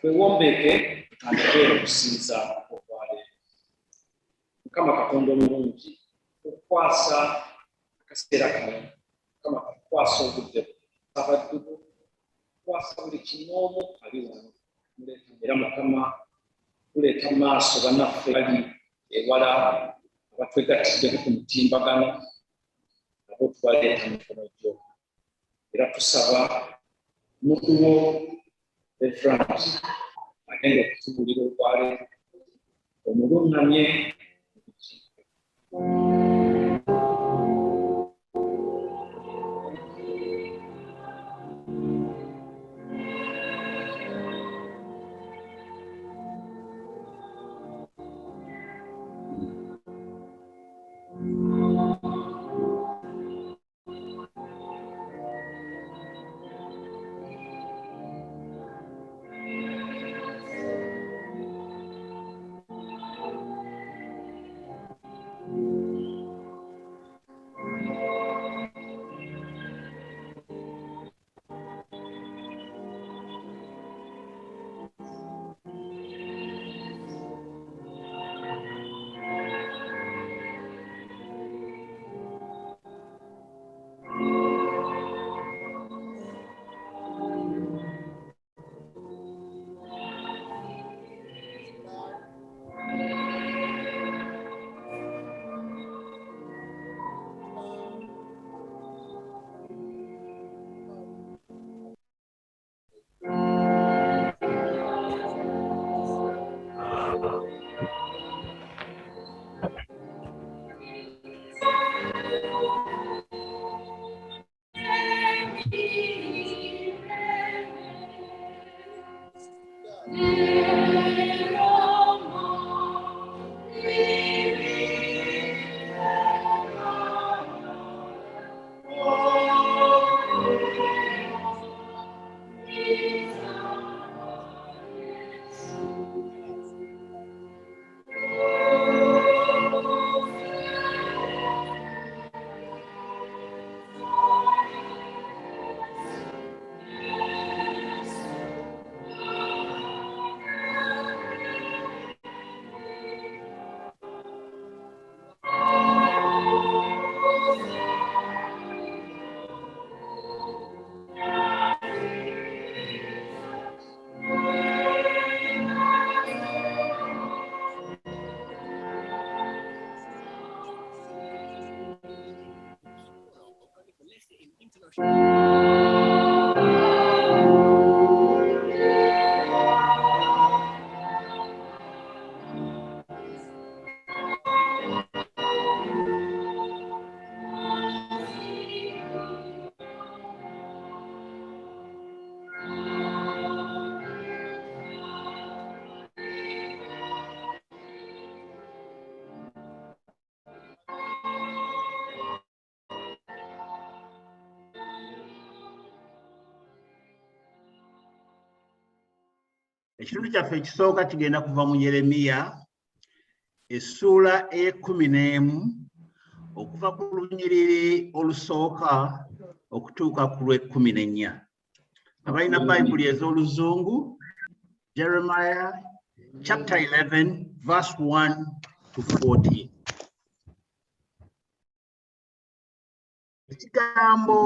Wewombeke atubere okusinza okwaleero. Mukama Katonda omulungi okukwasa akaseera kano, Mukama kukwasa obudde abaddubu, kukwasa buli kinoomu ali wano. Era Mukama tuleeta mu maaso bannaffe bali ewala abatwegattidde ku mutimbagano, abo tubaleeta mu mikono gyo. Era tusaba muddu wo Rev'd agenda okutubuulira okwaleero, omuluŋŋamye Ekitundu kyaffe ekisooka kigenda kuva mu Yeremiya essuula e11 okuva ku lunyiriri olusooka okutuuka ku lw'e14. Abalina Bayibuli ez'Oluzungu, Jeremiah chapter 11 verse 1 to 14. Ekigambo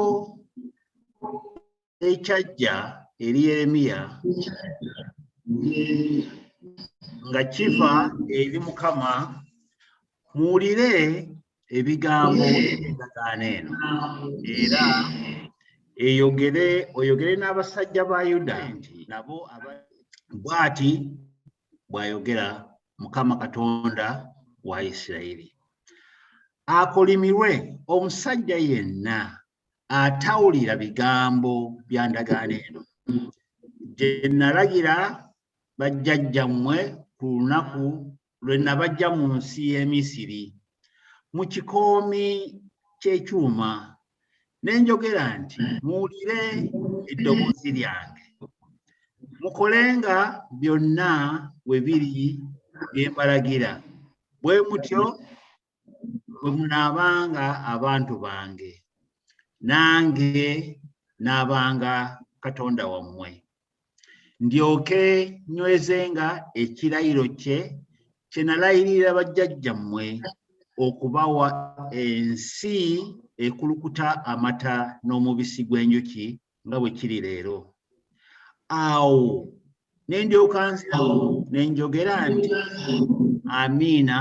ekyajja eri Yeremiya nga kiva eri Mukama, muwulire ebigambo by'endagaano eno, era oyogere n'abasajja ba Yuda nti nabo bw'ati bw'ayogera Mukama Katonda wa Isirayiri. akolimirwe omusajja yenna atawulira bigambo bya ndagaano eno gye nalagira bajjajjammwe ku lunaku lwe nabajja mu nsi y'e Misiri mu kikoomi ky'ekyuma ne njogera nti muwulire eddoboozi lyange mukolenga byonna we biri bye mbalagira bwe mutyo bwe munaabanga abantu bange nange naabanga Katonda wammwe ndyoke nywezenga ekirayiro kye nalayirira bajjajjammwe okubawa ensi ekulukuta amata n'omubisi gw'enjuki nga bwe kiri leero. Awo ne ndyoka nzirawo ne njogera nti amiina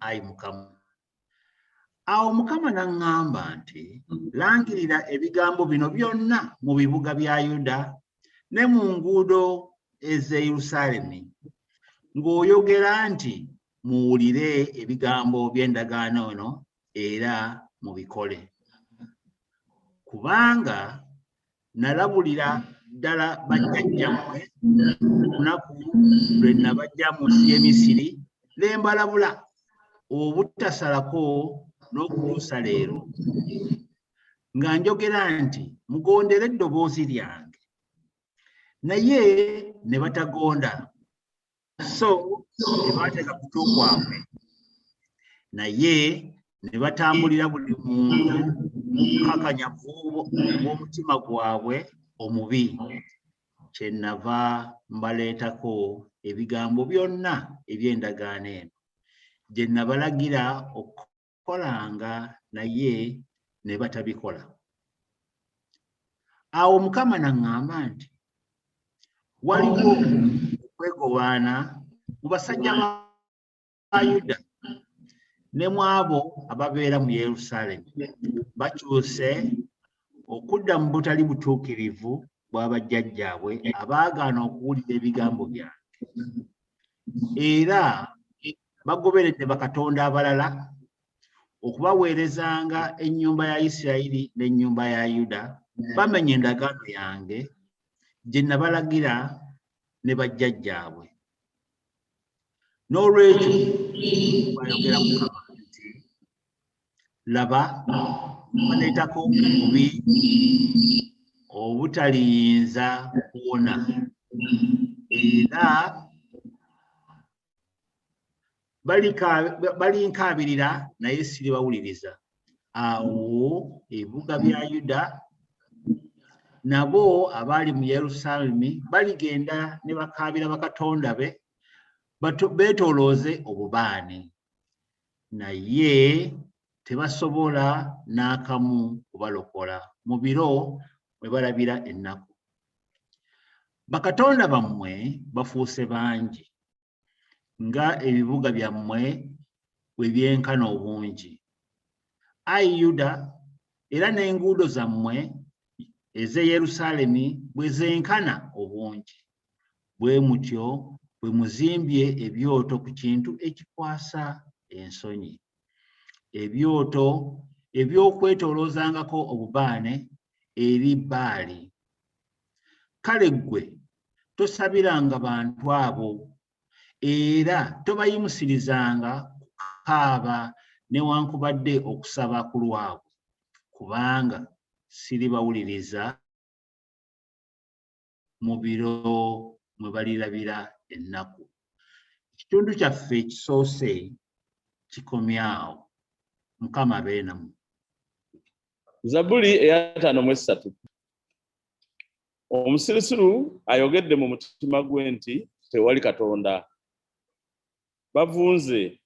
ayi Mukama. Awo Mukama n'aŋŋamba nti langirira ebigambo bino byonna mu bibuga bya Yuda ne mu nguudo ez'e Yerusaalemi ng'oyogera nti muwulire ebigambo by'endagaano eno era mubikole. Kubanga nalabulira ddala bajjajjammwe olunaku lwe nabajja mu nsi y'e Misiri ne mbalabula obutasalako n'okutuusa leero nga njogera nti mugondere eddoboozi lyange naye ne batagonda so ne bateeka kutu kwabwe naye ne batambulira buli muntu mu bukakanyavu bw'omutima gwabwe omubi kyenava mbaleetako ebigambo byonna eby'endagaano eno gye nabalagira okukolanga naye ne batabikola. Awo Mukama n'aŋŋamba nti waliwo okwegobaana mu basajja ba Yuda ne mu abo ababeera mu Yerusaalemi bakyuse okudda mu butali butuukirivu bwa bajjajjaabwe abaagaana okuwulira ebigambo byange era bagoberedde bakatonda abalala okubaweerezanga ennyumba ya Isirayiri n'ennyumba ya Yuda bamenye endagaano yange gye nabalagira ne bajjajjaabwe. N'olwekyo bw'ayogera Mukama nti laba baleetako obubi obutaliyinza kuwona era balinkaabirira naye siribawuliriza. Awo ebibuga bya Yuda nabo abaali mu Yerusaalemi baligenda ne bakaabira bakatonda be beetoolooze obubaane naye tebasobola n'akamu kubalokola mu biro mwe balabira ennaku. Bakatonda bammwe bafuuse bangi nga ebibuga byammwe bwe byenkana obungi. Ayi Yuda, era n'enguudo zammwe ez'e Yerusaalemi bwe zenkana obungi. Bwe mutyo bwe muzimbye ebyoto ku kintu ekikwasa ensonyi, ebyoto eby'okwetooloozangako obubaane eri Baali. Kale ggwe tosabiranga bantu abo era tobayimusirizanga kukaaba newankubadde okusaba ku lwabwe, kubanga siribawuliriza mu biro mwe balirabira ennaku. Ekitundu kyaffe ekisoose kikomyawo. Mukama abeere nammwe. Zabbuli eya 53. Omusirusiru ayogedde mu mutima gwe nti tewali Katonda. Bavunze,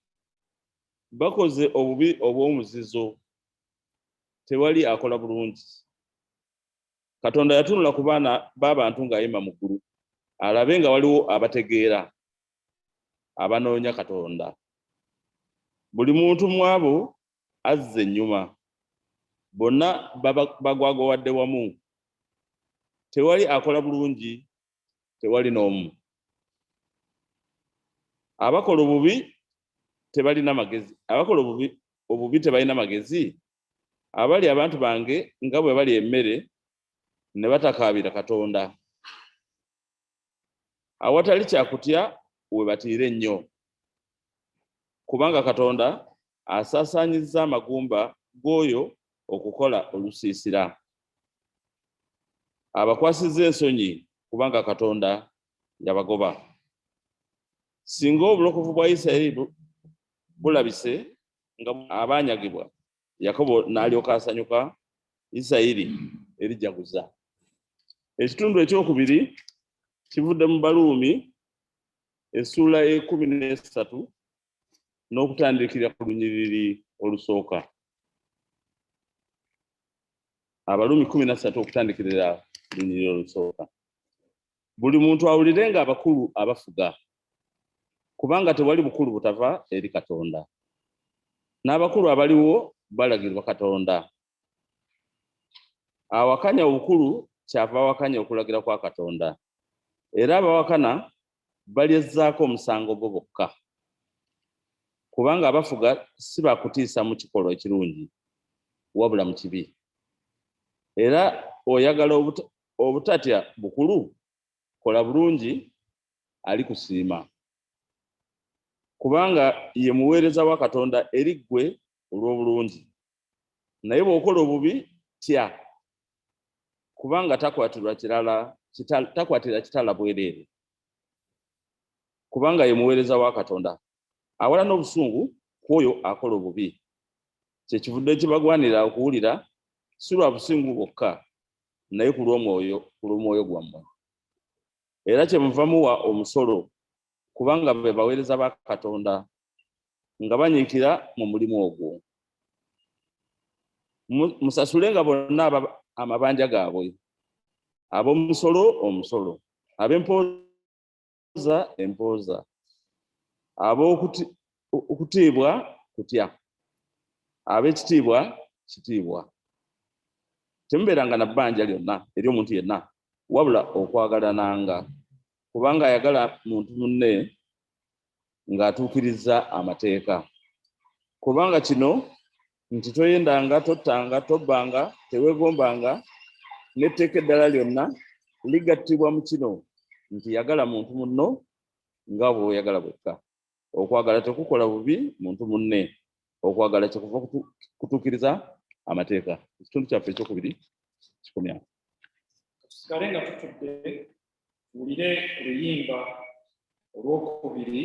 bakoze obubi obw'omuzizo, tewali akola bulungi. Katonda yatunula ku baana b'abantu ng'ayima mu ggulu, alabe nga waliwo abategeera, abanoonya Katonda. Buli muntu mu abo azza ennyuma, bonna bagwagowadde wamu. Tewali akola bulungi, tewali n'omu. Abakola obubi tebalina magezi, abakola obubi obubi tebalina magezi? Abali abantu bange nga bwe bali emmere ne batakaabira Katonda. Awatali kyakutya we batiire ennyo, kubanga Katonda asaasaanyizza amagumba g'oyo okukola olusiisira. Abakwasizza ensonyi kubanga Katonda yabagoba. Singa obulokovu bwa Isirayiri bulabise nga abaanyagibwa, Yakobo n'alyoka asanyuka, Isirayiri erijaguza. Ekitundu ekyokubiri kivudde mu Baluumi essula e13 n'okutandikira ku lunyiriri olusooka. Abaluumi 13 okutandikirira ku lunyiriri olusooka. Buli muntu awulirenga abakulu abafuga, kubanga tewali bukulu butava eri Katonda. N'abakulu abaliwo balagirwa Katonda. Awakanya obukulu kyava awakanya okulagira kwa Katonda. Era abawakana balyezzaako omusango gwo bokka. Kubanga abafuga si bakutiisa mu kikolwa ekirungi, wabula mu kibi. Era oyagala obutatya bukulu, kola bulungi alikusiima. Kubanga ye muweereza wa Katonda eri ggwe olw'obulungi. Naye bw'okola obubi tya, kubanga takwatira kitala bwereere. Kubanga ye muweereza wa Katonda awala n'obusungu kw'oyo akola obubi. Kyekivudde kibagwanira okuwulira, si lwa busungu bwokka, naye ku lw'omwoyo gwammwe. Era kyemuva muwa omusolo, kubanga be baweereza ba Katonda, nga banyiikira mu mulimu ogwo. Musasulenga bonna amabanja gaabwe, ab'omusolo omusolo, ab'empooza empooza, ab'okutiibwa kutya, ab'ekitiibwa kitiibwa. Temubeeranga na bbanja lyonna eri omuntu yenna, wabula okwagalananga, kubanga ayagala muntu munne ng'atuukiriza amateeka. Kubanga kino nti toyendanga, tottanga, tobbanga, teweegombanga, n'etteeka eddala lyonna ligattibwa mu kino nti yagala muntu munno nga bw'oyagala bwekka. Okwagala tekukola bubi muntu munne, okwagala kyekuva kutuukiriza amateeka. Ekitundu kyaffe ekyokubiri kikomya. Tusigale nga tutudde tuwulire oluyimba olwokubiri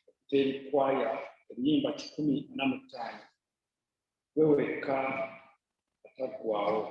okuteerikwaya, oluyimba 145, gwe wekka ataggwaawo.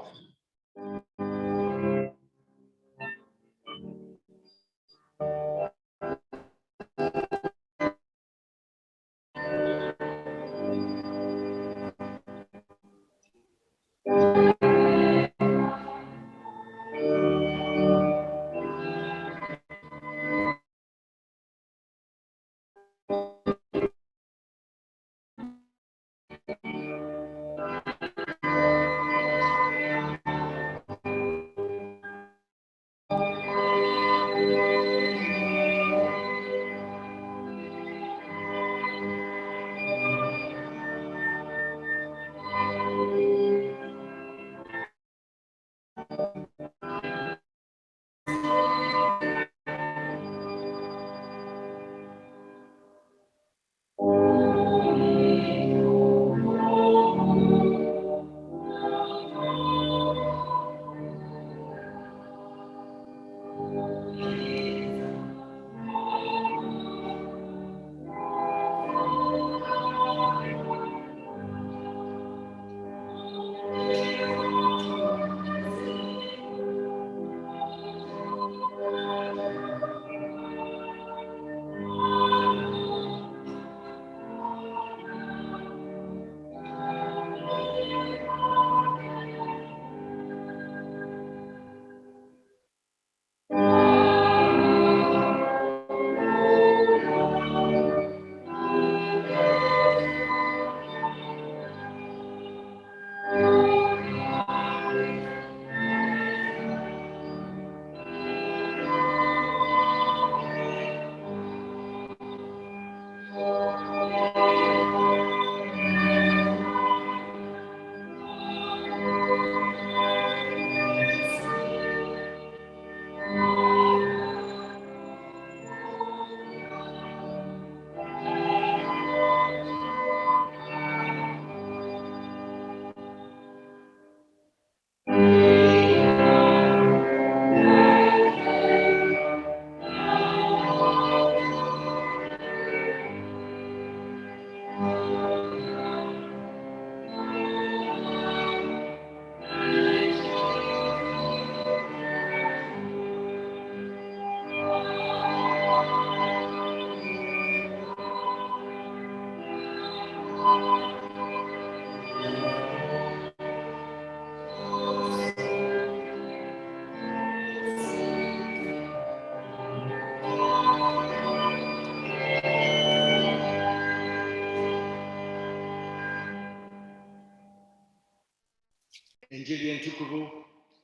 Injili entukuvu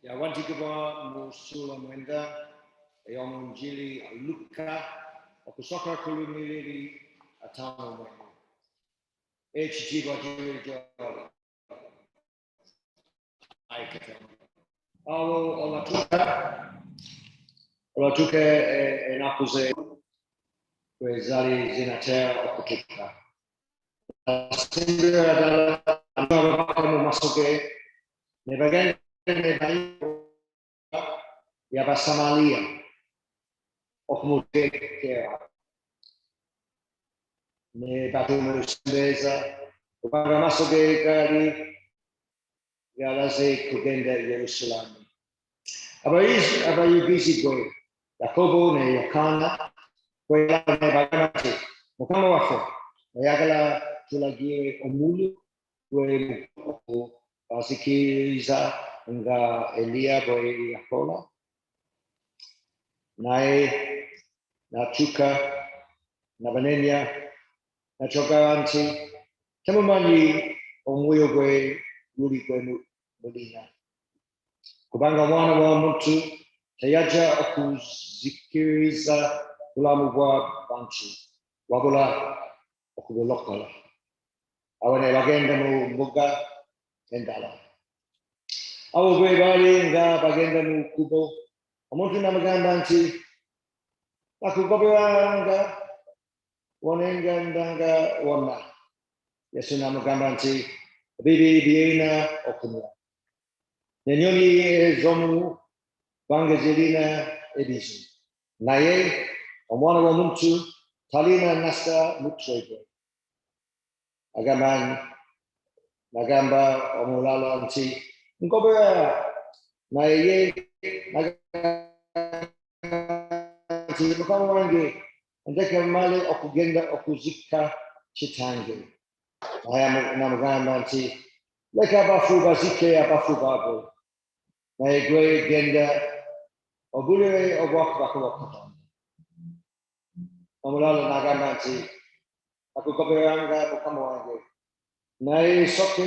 yawandigibwa mu ssula 9 ey'omunjiri Luka okusooka ku lunyiriri 5. Ekitiibwa gy'oli gy'oli. Ayi Katonda. Awo olwatuuka ennaku ze bwe zaali zinatera okutuuka. Asingira ddala ababaka mu maaso ge ne bagenda ne bayita y'Abasamaliya okumutegeera ne batumusembeeza kubanga amaaso ge gaali galaze kugenda e Yerusaalemi. Abayigiriza Yakobo ne Yokaana bwe bagamba nti Mukama waffe oyagala tulagire omuliro bazikiriza nga Eliya bwe yakola. Naye n'atuuka n'abanenya n'akyogera nti temumanyi omwoyo gwe guli gwe mulina, kubanga Omwana w'Omuntu teyajja okuzikiriza bulamu bw'abantu wabula okubulokola. Awo ne bagenda mu mbuga endala. Awo bwe baali nga bagenda mu kkubo, omuntu n'amugamba nti nakugoberanga wonengendanga wonna. Yesu n'amugamba nti ebiri byerina okunywa, n'ennyonyi ez'omu bbanga zirina ebizu, naye Omwana w'Omuntu talina nasa mutwe gwe. N'agamba omulala nti ngobera, naye ye n'agamba nti Mukama wange ndeke mmale okugenda okuzika kitange. Naye n'amugamba nti leka abafu bazike abafu baabwe, naye gwe genda ogulire obwakabaka bwa Katonda. Omulala n'agamba nti nakugoberanga Mukama wange, naye soke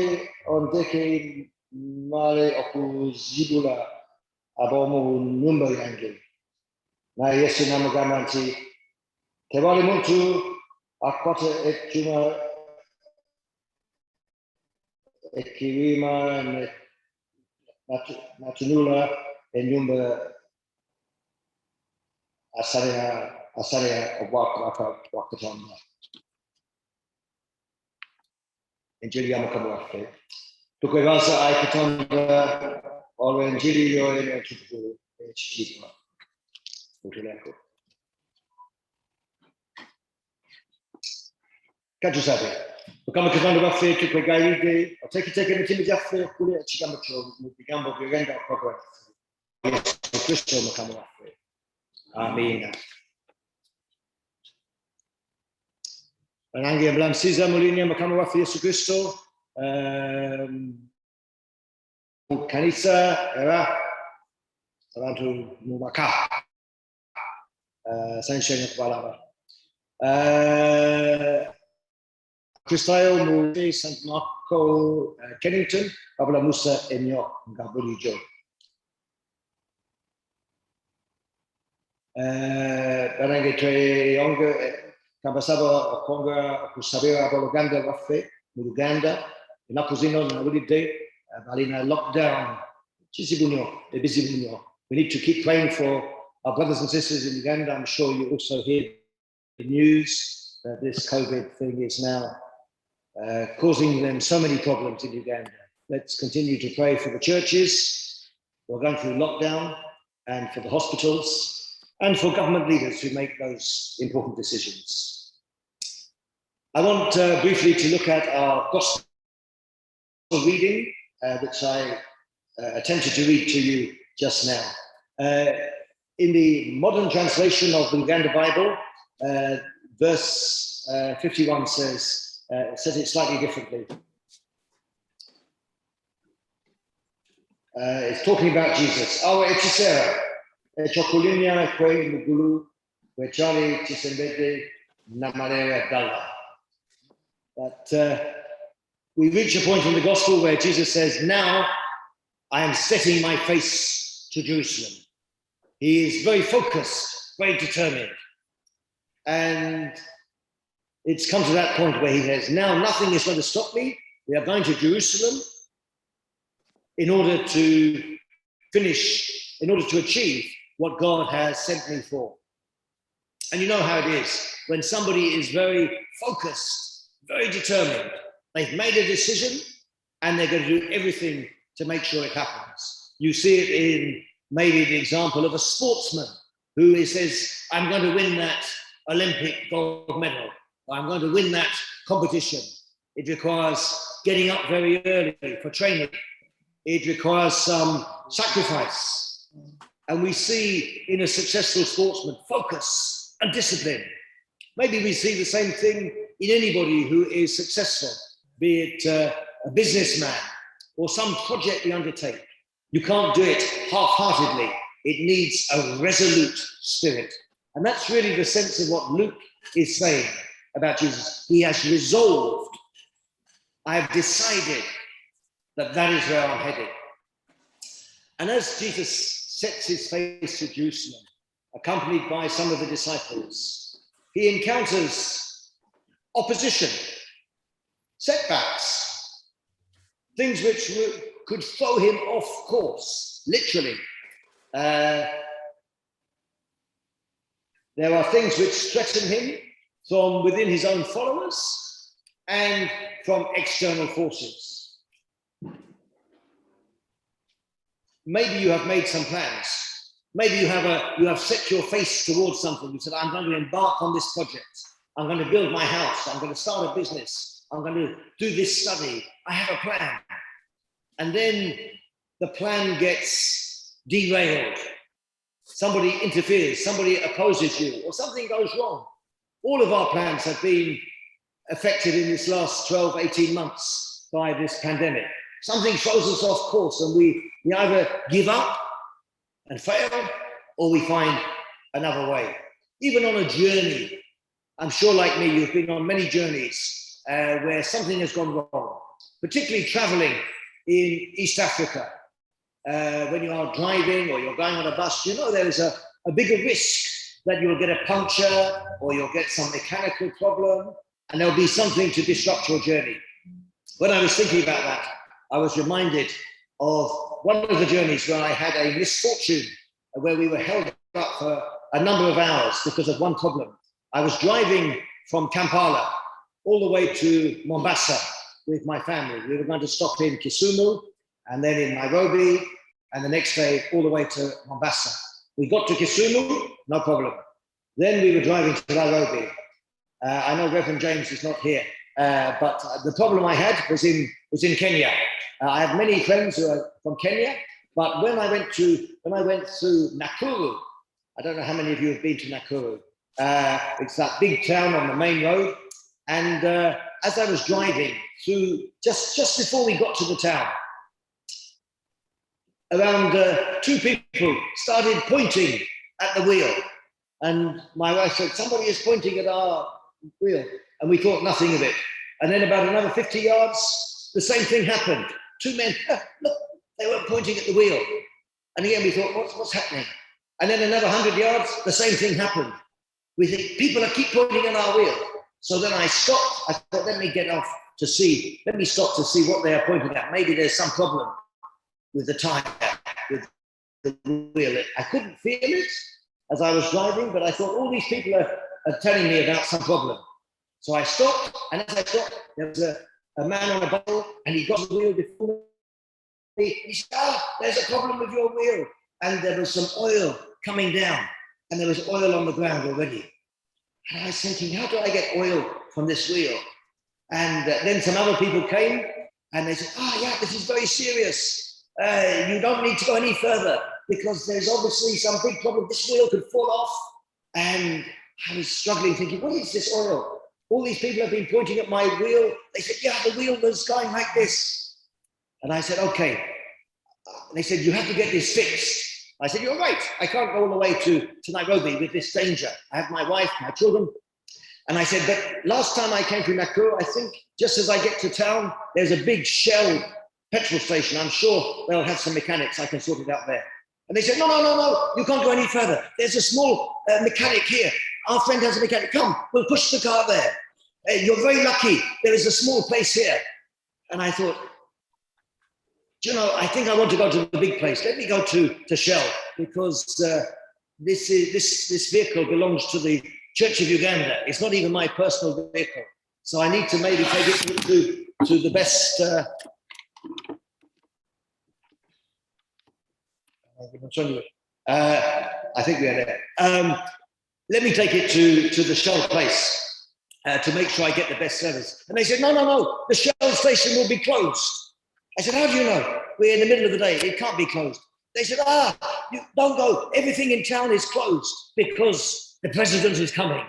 ondeke mmale okuzibula ab'omu nnyumba yange. Naye Yesu n'amugamba nti tewali muntu akwata ekyuma ekirima n'atunula ennyumba asalira obwakabaka bwa Katonda. Enjiri ya Mukama waffe. Tukwebaza Ayi Katonda olw'enjiri yo entukuvu ekitiibwa. Olunaku. Katusabe. Mukama Katonda waffe tukwegayiridde oteeketeeke emitima gyaffe okulya ekigambo kyo mu bigambo by'ogenda okukola. Yesu Kristo Mukama waffe. Amiina. Banange mbulamusiza mu linnya Mukama waffe Yesu Kristo mu Kkanisa era abantu mu maka. Sanyusa nnyo okubalaba. Kristaayo mu St Marco Kennington babulamusa ennyo nga bulijjo. Banange tweyonge kabasaba okwongera okusabira abaluganda baffe mu Luganda. Ennaku zino nawulidde balina lockdown. Kizibu nnyo, ebizibu nnyo. We need to keep praying for our brothers and sisters in Uganda. I'm sure you also hear the news that this COVID thing is now causing them so many problems in Uganda. Let's continue to pray for the churches who are going through lockdown, and for the hospitals, and for government leaders who make those important decisions. I want briefly to look at our gospel reading, which I attempted to read to you just now. In the modern translation of the Luganda Bible, verse 51 says it slightly differently. It's talking about Jesus. Awa etisera echokulinya kwe mugulu wechali tisembete namalera dala. But we reach a point in the gospel where Jesus says, now I am setting my face to Jerusalem. He is very focused, very determined. And it's come to that point where he says, now nothing is going to stop me. We are going to Jerusalem in order to finish, in order to achieve what God has sent me for. And you know how it is. When somebody is very focused, very determined, they've made a decision and they're going to do everything to make sure it happens. You see it in maybe the example of a sportsman who says, I'm going to win that Olympic gold medal. I'm going to win that competition. It requires getting up very early for training. It requires some sacrifice. And we see in a successful sportsman focus and discipline. Maybe we see the same thing in anybody who is successful, be it a businessman or some project we undertake. You can't do it half-heartedly. It needs a resolute spirit. And that's really the sense of what Luke is saying about Jesus. He has resolved. I have decided that that is where I'm headed. And as Jesus sets his face to Jerusalem, accompanied by some of the disciples, he encounters opposition, setbacks, things which could throw him off course, literally. There are things which threaten him from within his own followers and from external forces. Maybe you have made some plans. Maybe you have set your face towards something. You said, I'm going to embark on this project. I'm going to build my house. I'm going to start a business. I'm going to do this study. I have a plan. And then the plan gets derailed. Somebody interferes, somebody opposes you, or something goes wrong. All of our plans have been affected in this last 12, 18 months by this pandemic. Something throws us off course and we either give up and fail, or we find another way. Even on a journey, I'm sure like me, you've been on many journeys where something has gone wrong, particularly traveling in East Africa. When you are driving or you're going on a bus, you know there is a bigger risk that you'll get a puncture or you'll get some mechanical problem and there'll be something to disrupt your journey. When I was thinking about that, I was reminded of one of the journeys where I had a misfortune, where we were held up for a number of hours because of one problem. I was driving from Kampala all the way to Mombasa with my family. We were going to stop in Kisumu and then in Nairobi, and the next day all the way to Mombasa. We got to Kisumu, no problem. Then we were driving to Nairobi. I know Reverend James is not here, but the problem I had was in Kenya. I have many friends who are from Kenya, but when I went through Nakuru, I don't know how many of you have been to Nakuru. It's that big town on the main road. And as I was driving through, just before we got to the town, around two people started pointing at the wheel. And my wife said, somebody is pointing at our wheel. And we thought nothing of it. And then about another 50 yards, the same thing happened. Two men, look, they were pointing at the wheel. And again, we thought, what's happening? And then another 100 yards, the same thing happened. We think, people keep pointing at our wheel. So then I stopped. I thought, let me get off to see. Let me stop to see what they are pointing at. Maybe there's some problem with the tire, with the wheel. I couldn't feel it as I was driving, but I thought all these people are telling me about some problem. So I stopped, and as I stopped, there was a man on a bottle, and he got the wheel before me. He said, there's a problem with your wheel. And there was some oil coming down, and there was oil on the ground already. And I was thinking, how do I get oil from this wheel? And then some other people came, and they said, yeah, this is very serious. You don't need to go any further because there's obviously some big problem. This wheel could fall off. And I was struggling, thinking, what is this oil? All these people have been pointing at my wheel. They said, yeah, the wheel was going like this. And I said, okay. They said, you have to get this fixed. I said, you're right. I can't go all the way to Nairobi with this danger. I have my wife, my children. And I said, but last time I came to Nakuru, I think just as I get to town, there's a big shell petrol station. I'm sure they'll have some mechanics. I can sort it out there. And they said, no, you can't go any further. There's a small mechanic here. Our friend has a mechanic. Come, we'll push the car there. You're very lucky. There is a small place here. And I thought, do you know, I think I want to go to the big place. Let me go to Shell, because this vehicle belongs to the Church of Uganda. It's not even my personal vehicle. So I need to maybe take it to the best. I think we are there. Let me take it to the Shell place to make sure I get the best service. And they said, no, the Shell station will be closed. I said, how do you know? We're in the middle of the day. It can't be closed. They said, you don't go. Everything in town is closed because the president is coming.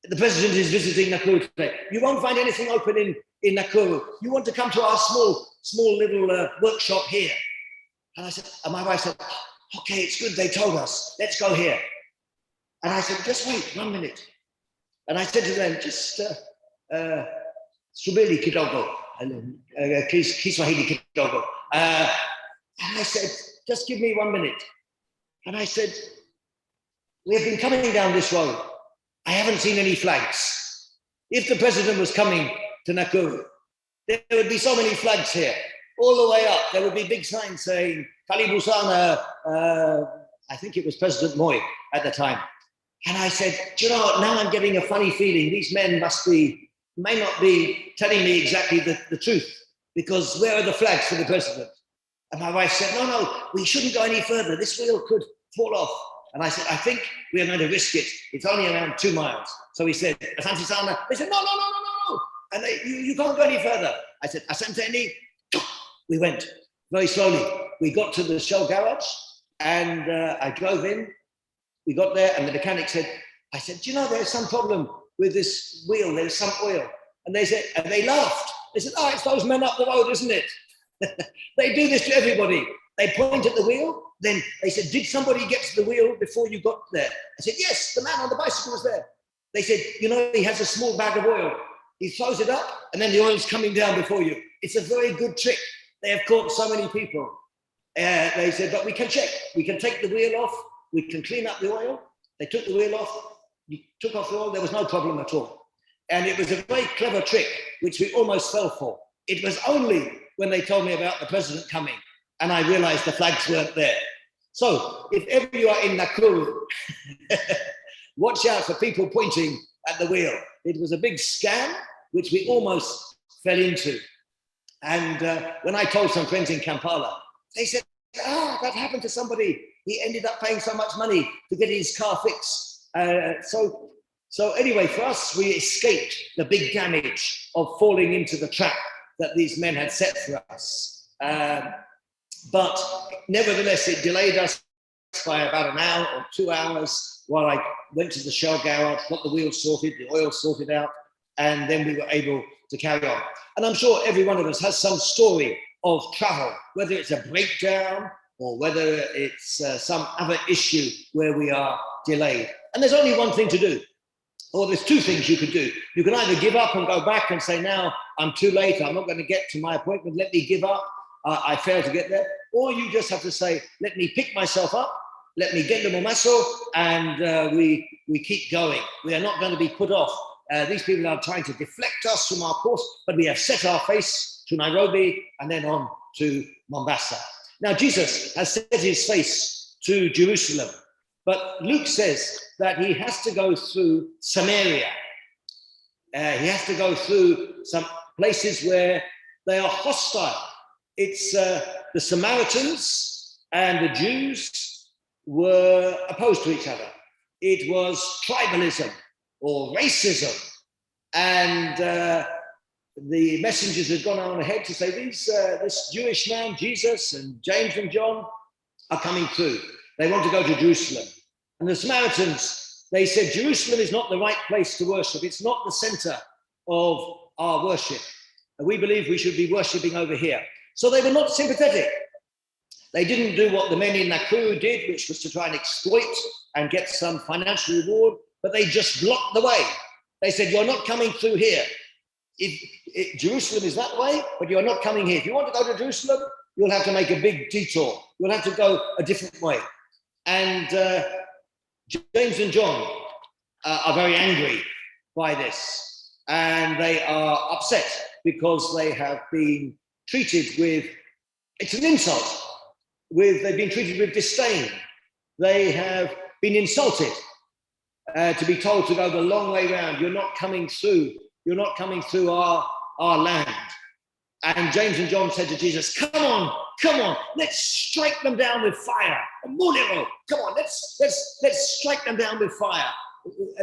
The president is visiting Nakuru today. You won't find anything open in Nakuru. You want to come to our small little workshop here. And I said, and my wife said, okay, it's good. They told us. Let's go here. And I said, just wait 1 minute. And I said to them, just subiri kidogo, Kiswahili kidogo. And I said, just give me 1 minute. And I said, we have been coming down this road. I haven't seen any flags. If the president was coming to Nakuru, there would be so many flags here. All the way up, there would be big signs saying, Karibu sana, I think it was President Moi at the time. And I said, do you know what, now I'm getting a funny feeling. These men may not be telling me exactly the truth, because where are the flags for the president? And my wife said, no, we shouldn't go any further. This wheel could fall off. And I said, I think we are going to risk it. It's only around 2 miles. So he said, Asante sana. They said, no. And you can't go any further. I said, Asante ni. We went very slowly. We got to the Shell garage and I drove in. We got there and the mechanic said, I said, do you know, there's some problem with this wheel. There's some oil. And they said, and they laughed. They said, it's those men up the road, isn't it? They do this to everybody. They point at the wheel. Then they said, did somebody get to the wheel before you got there? I said, yes, the man on the bicycle was there. They said, you know, he has a small bag of oil. He throws it up and then the oil's coming down before you. It's a very good trick. They have caught so many people. They said, but we can check. We can take the wheel off. We can clean up the oil. They took the wheel off. You took off the oil. There was no problem at all. And it was a very clever trick, which we almost fell for. It was only when they told me about the president coming and I realized the flags weren't there. So if ever you are in Nakuru, watch out for people pointing at the wheel. It was a big scam, which we almost fell into. And when I told some friends in Kampala, they said, that happened to somebody. He ended up paying so much money to get his car fixed. So anyway, for us, we escaped the big damage of falling into the trap that these men had set for us. But nevertheless, it delayed us by about an hour or 2 hours while I went to the Shell garage, got the wheels sorted, the oil sorted out, and then we were able to carry on. And I'm sure every one of us has some story of travel, whether it's a breakdown or whether it's some other issue where we are delayed. And there's only one thing to do, or there's two things you could do. You can either give up and go back and say, now I'm too late, I'm not going to get to my appointment, let me give up, I failed to get there. Or you just have to say, let me pick myself up, let me get the muscle, and we keep going. We are not going to be put off. These people are trying to deflect us from our course, but we have set our face to Nairobi and then on to Mombasa. Now, Jesus has set his face to Jerusalem, but Luke says that he has to go through Samaria. He has to go through some places where they are hostile. It's the Samaritans and the Jews were opposed to each other. It was tribalism or racism. And the messengers had gone on ahead to say, this Jewish man, Jesus, and James and John are coming through. They want to go to Jerusalem. And the Samaritans, they said, Jerusalem is not the right place to worship. It's not the center of our worship. And we believe we should be worshiping over here. So they were not sympathetic. They didn't do what the men in Nakuru did, which was to try and exploit and get some financial reward, but they just blocked the way. They said, you're not coming through here. Jerusalem is that way, but you're not coming here. If you want to go to Jerusalem, you'll have to make a big detour. You'll have to go a different way. And James and John are very angry by this. And they are upset because they have been treated with, it's an insult. They've been treated with disdain. They have been insulted to be told to go the long way round. You're not coming through. You're not coming through our land. And James and John said to Jesus, come on, let's strike them down with fire. Mugerwa, come on, let's strike them down with fire.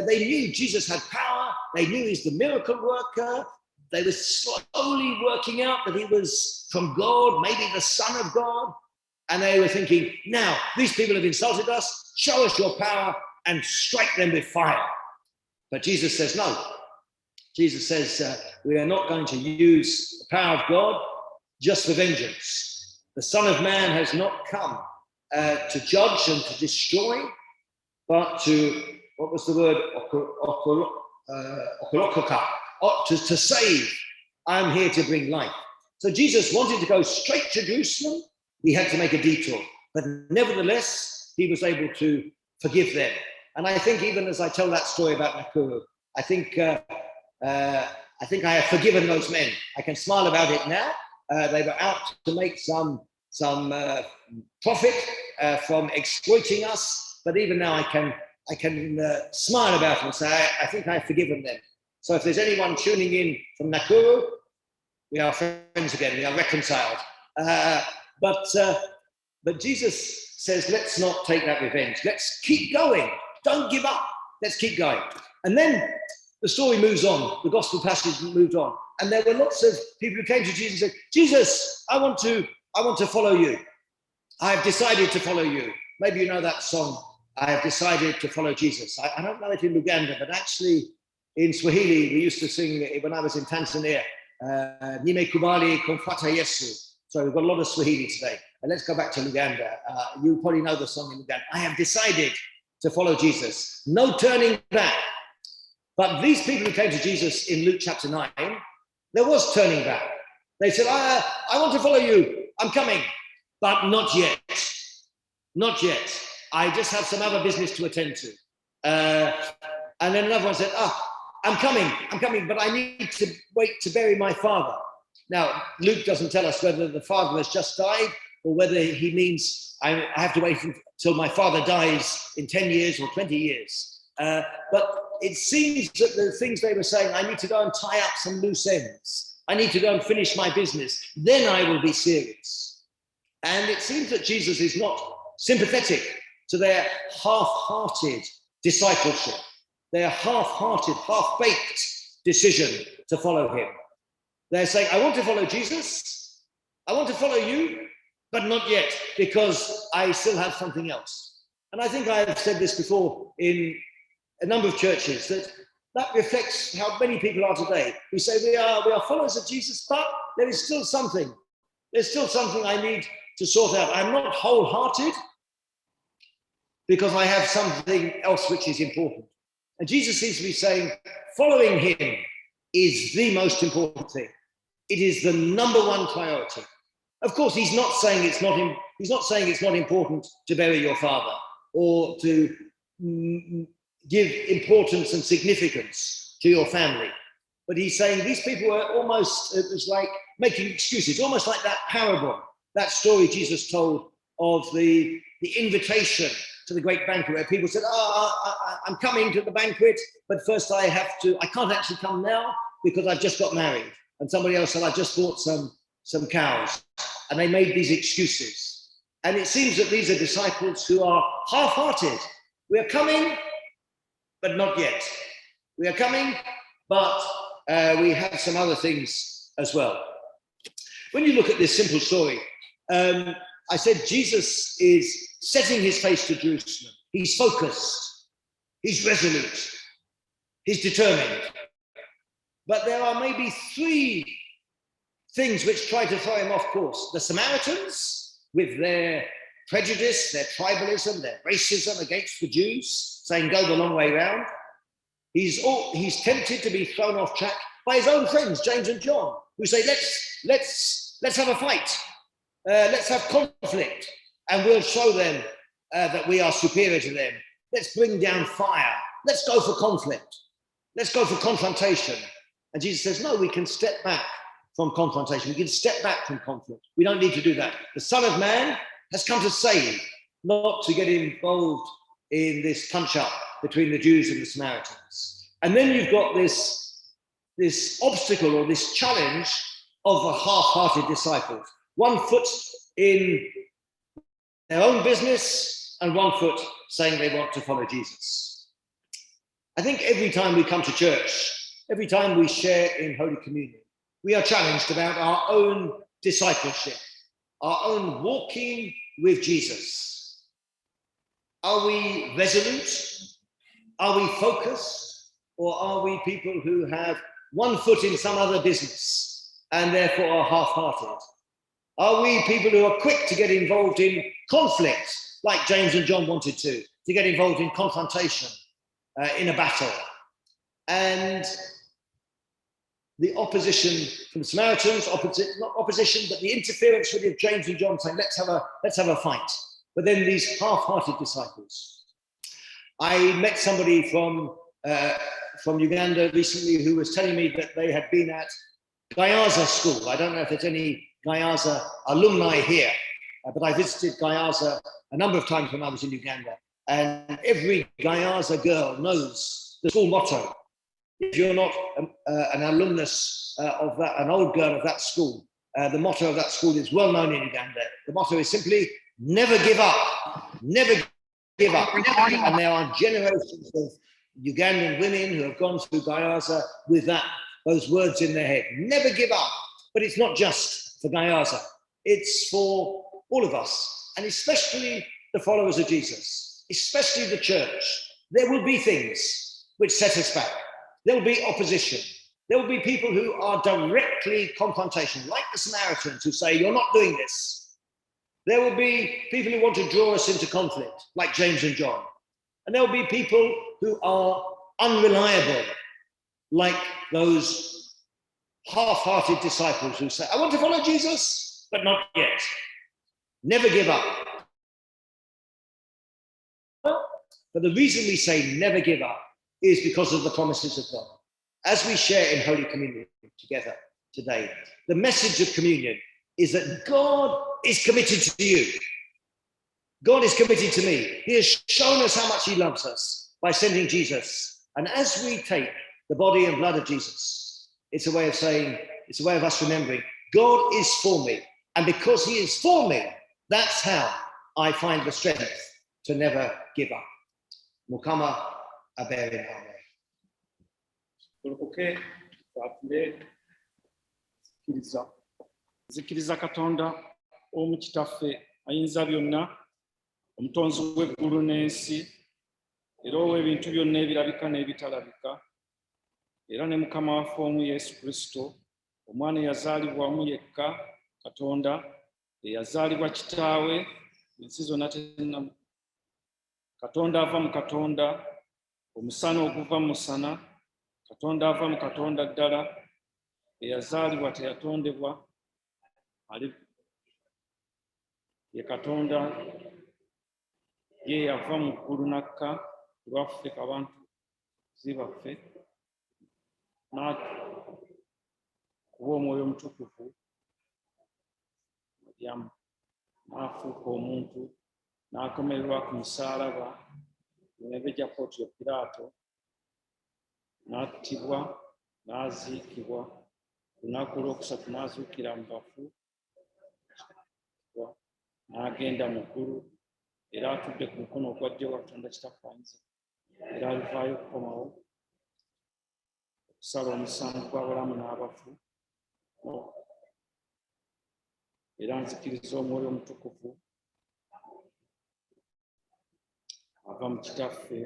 They knew Jesus had power. They knew he's the miracle worker. They were slowly working out that he was from God, maybe the Son of God. And they were thinking, now, these people have insulted us. Show us your power and strike them with fire. But Jesus says, no. Jesus says, we are not going to use the power of God just for vengeance. The Son of Man has not come to judge and to destroy, but to, what was the word? To save. I'm here to bring life. So Jesus wanted to go straight to Jerusalem. He had to make a detour. But nevertheless, he was able to forgive them. And I think even as I tell that story about Nakuru, I think I have forgiven those men. I can smile about it now. They were out to make some profit from exploiting us, but even now I can smile about it and say I think I have forgiven them. So if there's anyone tuning in from Nakuru, we are friends again. We are reconciled. But Jesus says, let's not take that revenge. Let's keep going. Don't give up. Let's keep going. And then the story moves on. The gospel passage moved on. And there were lots of people who came to Jesus and said, Jesus, I want to follow you. I have decided to follow you. Maybe you know that song, I have decided to follow Jesus. I don't know it in Luganda, but actually in Swahili, we used to sing it when I was in Tanzania, Nimekubali kumfuata Yesu. So we've got a lot of Swahili today. And let's go back to Luganda. You probably know the song in Luganda. I have decided to follow Jesus. No turning back. But these people who came to Jesus in Luke chapter 9, there was turning back. They said, I want to follow you. I'm coming. But not yet. Not yet. I just have some other business to attend to. And then another one said, I'm coming, but I need to wait to bury my father. Now, Luke doesn't tell us whether the father has just died or whether he means I have to wait until my father dies in 10 years or 20 years. But it seems that the things they were saying, I need to go and tie up some loose ends. I need to go and finish my business. Then I will be serious. And it seems that Jesus is not sympathetic to their half-hearted discipleship, their half-hearted, half-baked decision to follow him. They're saying, I want to follow Jesus. I want to follow you, but not yet, because I still have something else. And I think I've said this before in a number of churches, that reflects how many people are today. We say we are followers of Jesus, but there is still something. There's still something I need to sort out. I'm not wholehearted because I have something else which is important. And Jesus seems to be saying, following him is the most important thing. It is the number one priority. Of course, he's not saying it's not important to bury your father or to give importance and significance to your family. But he's saying these people were almost, it was like making excuses, almost like that parable, that story Jesus told of the invitation to the great banquet, where people said, I'm coming to the banquet, but first I can't actually come now because I've just got married. And somebody else said, I just bought some cows. And they made these excuses. And it seems that these are disciples who are half-hearted. We are coming, but not yet. We are coming, but we have some other things as well. When you look at this simple story, I said Jesus is setting his face to Jerusalem. He's focused. He's resolute. He's determined. But there are maybe three things which try to throw him off course. The Samaritans, with their prejudice, their tribalism, their racism against the Jews, saying go the long way round. He's tempted to be thrown off track by his own friends, James and John, who say, let's have a fight. Let's have conflict, and we'll show them that we are superior to them. Let's bring down fire. Let's go for conflict. Let's go for confrontation. And Jesus says, no, we can step back from confrontation. We can step back from conflict. We don't need to do that. The Son of Man has come to save, not to get involved in this punch-up between the Jews and the Samaritans. And then you've got this obstacle or this challenge of the half-hearted disciples. One foot in their own business and one foot saying they want to follow Jesus. I think every time we come to church, every time we share in Holy Communion, we are challenged about our own discipleship, our own walking with Jesus. Are we resolute? Are we focused? Or are we people who have one foot in some other business and therefore are half-hearted? Are we people who are quick to get involved in conflict, like James and John wanted to get involved in confrontation, in a battle? And the opposition from the Samaritans, not opposition, but the interference with James and John saying, let's have a fight. But then these half-hearted disciples. I met somebody from Uganda recently who was telling me that they had been at Gaiaza school. I don't know if there's any Gaiaza alumni here, but I visited Gaiaza a number of times when I was in Uganda. And every Gaiaza girl knows the school motto. If you're not an alumnus of that, an old girl of that school, the motto of that school is well known in Uganda. The motto is simply, never give up, never give up. And there are generations of Ugandan women who have gone through Gaiaza with those words in their head, never give up. But it's not just for Gaiaza, it's for all of us, and especially the followers of Jesus, especially the church. There will be things which set us back. There will be opposition. There will be people who are directly confrontation, like the Samaritans who say, you're not doing this. There will be people who want to draw us into conflict, like James and John. And there will be people who are unreliable, like those half-hearted disciples who say, I want to follow Jesus, but not yet. Never give up. But the reason we say never give up is because of the promises of God. As we share in Holy Communion together today, the message of communion is that God is committed to you. God is committed to me. He has shown us how much he loves us by sending Jesus. And as we take the body and blood of Jesus, it's a way of saying, it's a way of us remembering, God is for me. And because he is for me, that's how I find the strength to never give up. Mukama abere amen. Tulokoke twatule zikiriza Katonda omu kitaffe ayinza byonna, omutonzi w'eggulu n'ensi, era ow'ebintu byonna ebirabika n'ebitalabika, era ne Mukama waffe omu Yesu Kristo, omwana eyazaalibwa omu yekka Katonda, eyazaalibwa kitaawe ensi zonna tennamu. Katonda ava mu Katonda, omusana oguva mu musana, Katonda ava mu Katonda ddala, eyazaalibwa teyatondebwa, ali ye Katonda, ye yava mu ggulu n'akka lwaffe abantu zibaffe, kuba Omwoyo Omutukuvu n'afuuka omuntu, n'akomererwa ku musaalaba mu Ntebe gya Pontiyo Piraato, n'attibwa, n'aziikibwa, ku lunaku olwokusatu n'azuukira mu bafu, n'agenda mu ggulu, era atudde ku mukono ogwa ddyo wa Katonda Kitaffe Ayinza, era alivaayo okukomawo okusala omusango gw'abalamu n'abafu. Era nzikiriza Omwoyo Omutukuvu ava mu Kitaffe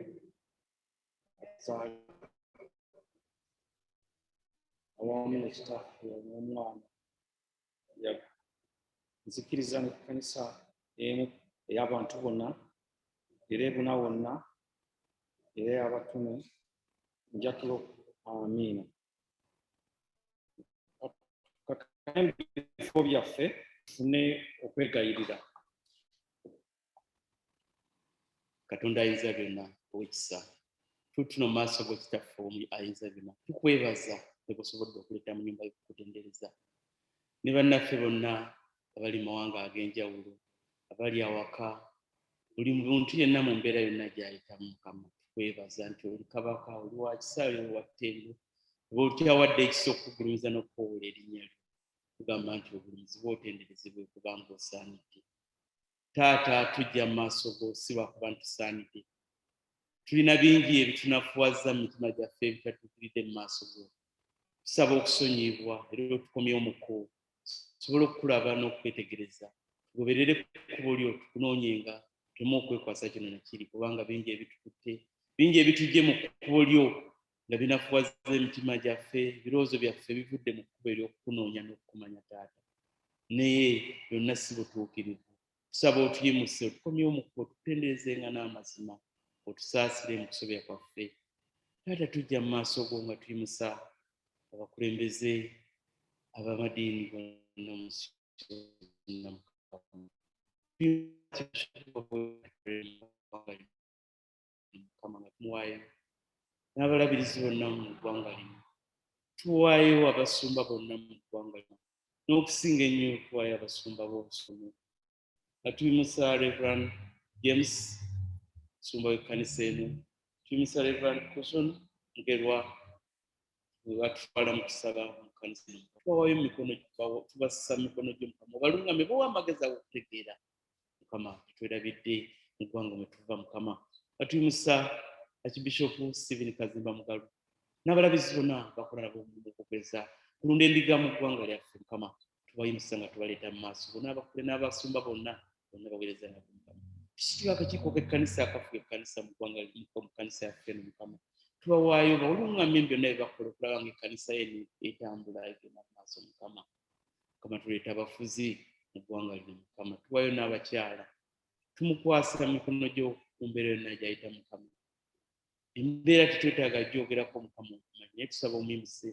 awamu ne Kitaffe n'Omwana. Nzikiriza n'Ekkanisa emu ey'abantu bonna, era ebuna wonna, era ey'abatume, njatulo. Amiina. ebifo byaffe tufune okwegayirira. Katonda ayinza byonna ow'ekisa, tutuno mu maaso go kitaffe ayinza byonna, tukwebaza tegusobodde okuleeta mu nnyumba y'okukutendereza. Ne bannaffe bonna abali mu mawanga ag'enjawulo, abali awaka, buli muntu yenna mu mbeera yonna gy'ayitamu Mukama, tukwebaza nti oli kabaka, oli wa kisa, oli wa ttendo, oba otyawadde ekisa okugulumiza n'okukoowoola erinnya lyo. Tugamba nti obulamuzi bw'otenderezebwe kubanga osaanidde. Taata, tujja mu maaso go si lwakuba ntusaanidde. Tulina bingi ebitunafuwaza mu mitima gyaffe ebitatuukiridde mu maaso go. Tusaba okusonyiyibwa era otukomyewo mu kkubo, tusobole okukulaba n'okwetegereza. Tugoberere ku kkubo lyo, tukunoonyenga, tuleme okwekwasa kino na kiri, kubanga bingi ebitukutte, bingi ebitujje mu kkubo lyo nga binafuwaza emitima gyaffe, ebirowoozo byaffe bivudde mu kkubo ery'okukunoonya n'okukumanya Taata. Naye byonna si butuukirivu. Tusaba otuyimuse, otukomyewo mu kkubo, tukutenderezenga n'amazima, otusaasire mu kusobya kwaffe. Taata, tujja mu maaso go nga tuyimusa abakulembeze ab'amadiini gonna mu nsi yonna Mukama nga tumuwaayo n'abalabirizi bonna mu ggwanga lino, tuwaayo abasumba bonna mu ggwanga lino, n'okusinga ennyo tuwaayo abasumba b'obusomo nga tuyimusa Rev'd James, musumba w'ekkanisa eno, tuyimusa Rev'd Coulson Mugerwa webatutwala mu kusaba mu kkanisa eno. Tubawayo mikono, tubassa mikono gyo Mukama, obalungamye bowa amagezi ag'okutegeera Mukama, twerabidde mu ggwanga mwe tuva Mukama. Batuyimusa Archbishop Stephen Kazimba Mugalu n'abalabizi bonna bakola nabo okugeza kulunda endiga mu ggwanga lyaffe Mukama, tubayimusa nga tubaleeta mu maaso go n'abasumba bonna baweereza nabo Mukama. Tusitula akakiiko k'ekkanisa akafuga ekkanisa mu ggwanga mu kkanisa yaffe eno Mukama, tubawaayo bawulungamye byonna bye bakola okulaba ng'ekkanisa eno etambula egenda mu maaso Mukama. Mukama, tuleeta abafuzi mu ggwanga lino Mukama, tuwaayo n'abakyala, tumukwasa mu mikono gyo ku mbeera yonna gy'ayita Mukama. Embeera tetwetaaga gyogerako Mukama okumanya, naye tusaba omuyimuse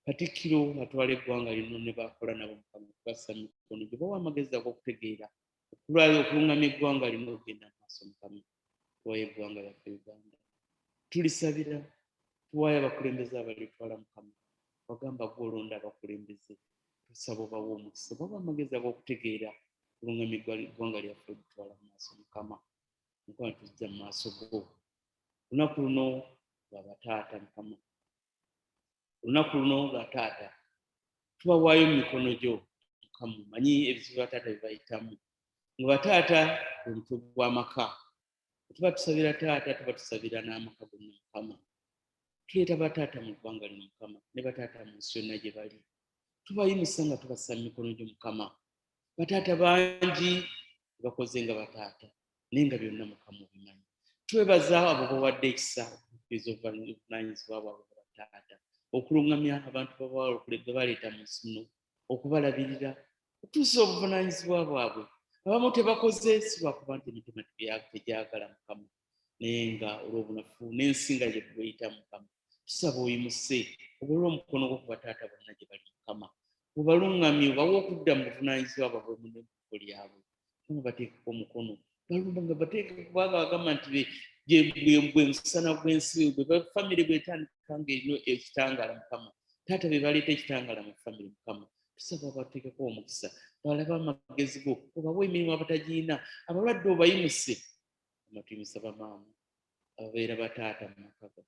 Katikkiro atwala eggwanga lino ne bakola nabo Mukama, tubassa mu mikono gyo, bawa amagezi ag'okutegeera okulungamya eggwanga lino okugenda mu maaso Mukama. Tuwaayo eggwanga lyaffe Uganda, tulisabira, tuwaayo abakulembeze abalitwala Mukama, wagamba gw'olonda abakulembeze, tusaba obawa omukisa, bawa amagezi ag'okutegeera okulungamya eggwanga lyaffe olitwala mu maaso Mukama. Mukama, tujja mu maaso go olunaku luno lwa bataata Mukama, olunaku luno lwa taata, tubawaayo mu mikono gyo Mukama, omanyi ebizibu bataata bye bayitamu, nga bataata omutwe gw'amaka. Tuba tusabira taata, tuba tusabira n'amaka gonna Mukama. Tuleeta bataata mu ggwanga lino Mukama, ne bataata mu nsi yonna gye bali, tubayimusa nga tubassa mu mikono gyo Mukama. Bataata bangi bakoze nga bataata, naye nga byonna Mukama obimanyi. Twebaza abo bawadde ekisa okukiriza obuvunaanyizibwa bwabwe bataata, okulungamya abantu babawala be baleeta mu nsi muno, okubalabirira, okutuusa obuvunaanyizibwa bwabwe. Abamu tebakoze si lwakuba nti emitima tegyagala Mukama, naye nga olw'obunafu n'ensi nga gye tubeyita Mukama, tusaba oyimuse obole omukono gwo ku bataata bonna gye bali Mukama, obalungamye obawe okudda mu buvunaanyizibwa bwabwe mu n'ebbuko lyabwe. Mukama, bateekeko omukono balumba nga bateeka kubanga bagamba nti bwe musana gw'ensi, bwe famire bwetandika ng'erino ekitangaala Mukama, taata be baleeta ekitangaala mu famire Mukama. Tusaba bateekeko omukisa, balabe amagezi go, obawe emirimu abatagiina, abalwadde obayimuse. Mukama, tuyimusa bamaama ababeera bataata mu maka go,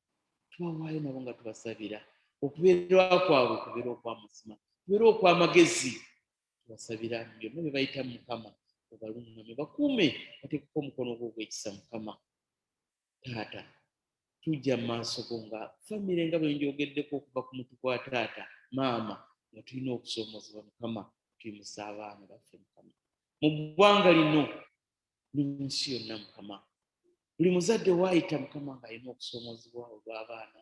tubawaayo nabo nga tubasabira okubeera kwabwe okubeera okw'amazima, okubeera okw'amagezi. Tubasabira byonna bye bayitamu Mukama, obalungamye bakuume, bateekeko omukono gwo ogw'ekisa Mukama. Taata, tujja mu maaso go nga famire nga bwe njogeddeko okuva ku mutu gwa taata maama, nga tulina okusoomozebwa Mukama, tuyimusa abaana baffe Mukama. Mu ggwanga lino ne mu nsi yonna Mukama, buli muzadde waayita Mukama ng'alina okusoomozebwa olw'abaana,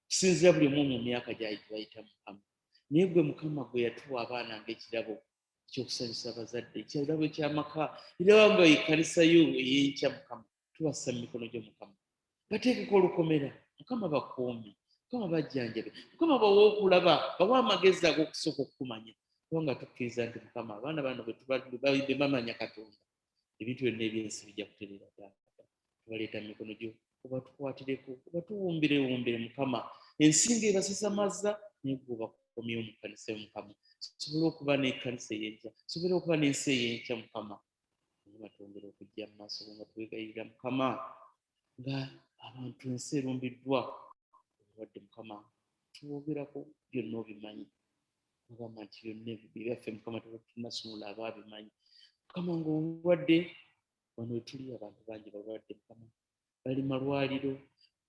kusinziira buli omu mu myaka gy'ali bayita Mukama. Naye gwe Mukama gwe yatuwa abaana ng'ekirabo ekyokusanyusa abazadde, ekirabo eky'amaka, era nga ekkanisa yo ey'enkya Mukama, tubassa mu mikono gyo Mukama. Bateekeko olukomera Mukama, bakuume Mukama, bajjanjabe Mukama, bawe okulaba, bawe amagezi ag'okusooka okukumanya, kubanga tukkiriza nti Mukama abaana bano bwe bamanya Katonda ebintu byonna ebyensi bijja kutereera Taata. Tubaleeta mu mikono gyo, oba tukwatireko, oba tuwumbire Mukama ensinga ebasasamaza naye gwe obakomyewo mu Kkanisa yo Mukama, sobole okuba n'Ekkanisa ey'enkya, sobole okuba n'ensi ey'enkya Mukama. Mukama twongere okujja mu maaso go nga twegayirira Mukama, nga abantu ensi erumbiddwa obulwadde Mukama, tuwogerako byonna obimanyi. Mugamba nti byonna byaffe Mukama tunasumula abaabimanyi Mukama, ng'obulwadde wano wetuli abantu bangi balwadde Mukama, bali malwaliro,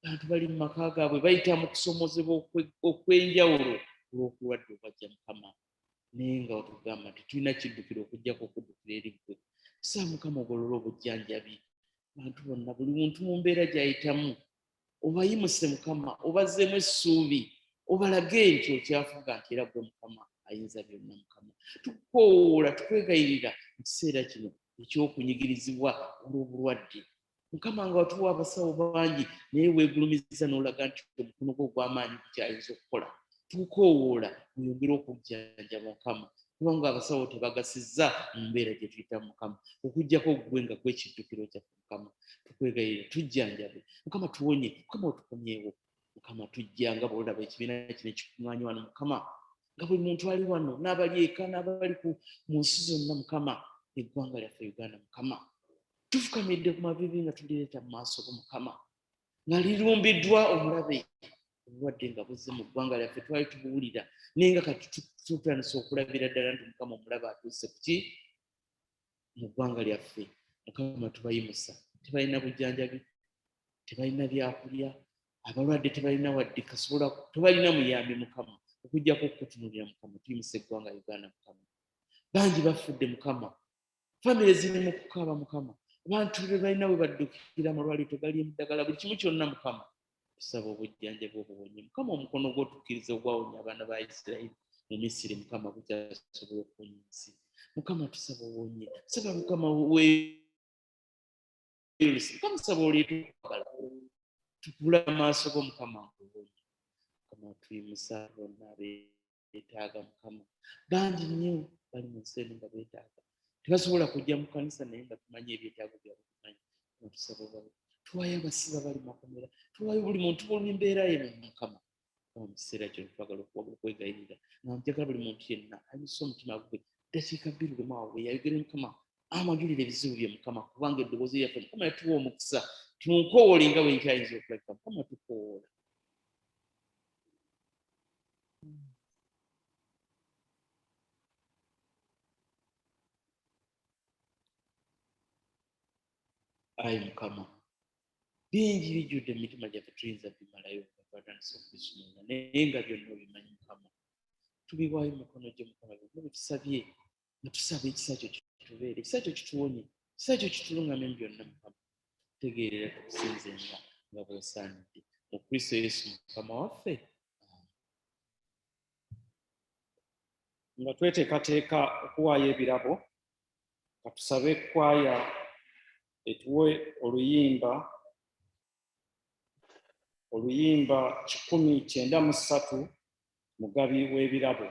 abantu bali mu maka gaabwe bayita mu kusomozebwa okw'enjawulo olw'okulwadde obajja Mukama, naye nga otugamba nti tulina kiddukiro okujjako okuddukira eri ggwe. Saa Mukama ogolole obujjanjabi abantu bonna, buli muntu mu mbeera gy'ayitamu obayimuse Mukama, obazzeemu essuubi, obalage nti okyafuga nti era gwe Mukama ayinza byonna Mukama. Tukoowoola tukwegayirira mu kiseera kino eky'okunyigirizibwa olw'obulwadde Mukama, nga watuwa abasawo bangi naye weegulumiza n'olaga nti omukono gwo ogw'amaanyi gukyayinza okukola. Tukoowoola oyongere okujjanjaba Mukama, kubanga abasawo tebagasizza mu mbeera gye tuyitamu Mukama, okuggyako ggwe nga gwe kiddukiro kyaffe Mukama. Tukwegayirira tujjanjabe Mukama, tuwonye Mukama, otukomyewo Mukama. Tujja nga bw'olaba ekibiina kino ekikuŋŋaanye wano Mukama, nga buli muntu ali wano n'abali eka n'abali mu nsi zonna Mukama, eggwanga lyaffe Uganda Mukama, tufukamidde ku mavivi nga tulireeta mu maaso go Mukama, nga lirumbiddwa omulabe obulwadde nga buzze mu ggwanga lyaffe. Twali tubuwulira naye nga kati tutandise okulabira ddala nti Mukama omulabe atuuse kuki mu ggwanga lyaffe Mukama. Tubayimusa, tebalina bujjanjabi, tebalina byakulya, abalwadde tebalina wadde kasobola, tebalina muyambi Mukama okujjako okutunuulira Mukama. Tuyimuse eggwanga Uganda Mukama, bangi bafudde Mukama, famire ziri mu kukaaba Mukama, abantu balina we baddukira amalwaliro tegaliimu ddagala, buli kimu kyonna Mukama. Tusaba obujjanjabi obuwonye Mukama, omukono gw'otukkiriza ogwawonya abaana ba Isirayiri mu Misiri Mukama gukyasobola okuwonya ensi Mukama. Tusaba owonye, tusaba Mukama Mukama, tusaba oleetukwagala, tukula amaaso go Mukama, owonye Mukama. Tuyimusa bonna beetaaga Mukama, bangi nnyo bali mu nsi eno nga beetaaga, tebasobola kujja mu Kkanisa naye nga tumanyi ebyetaago byabwe tumanyi. Tusaba obalo, tuwayo abasiba bali makomera, tuwayo buli muntu buli mbeera ye Mukama. Mu kiseera kyo twagala okwegayirira nga njagala buli muntu yenna ayisa omutima gwe ddakiika 2 lwemu awo yayogere Mukama, amajulire ebizibu bye Mukama, kubanga eddoboozi lyaffe Mukama yatuwa omukisa timunkowoole nga bwe nkyayinza okulabika Mukama. Tukowoola ayi Mukama, bingi bijjudde mu mitima gyaffe tuyinza bimalayo twatandisa okubisumula naye nga byonna obimanyi Mukama. Tubiwaayo mu mikono gyo Mukama, byonna byetusabye nga tusaba ekisa kyo kitubeere, ekisa kyo kituwonye, ekisa kyo kituluŋŋame mu byonna Mukama. Tutegeerera tukusinzenga nga bw'osaanidde mu Kristo Yesu Mukama waffe. Nga tweteekateeka okuwaayo ebirabo, ka tusabe ekwaya etuwe oluyimba 193 mugabi w'ebirabo.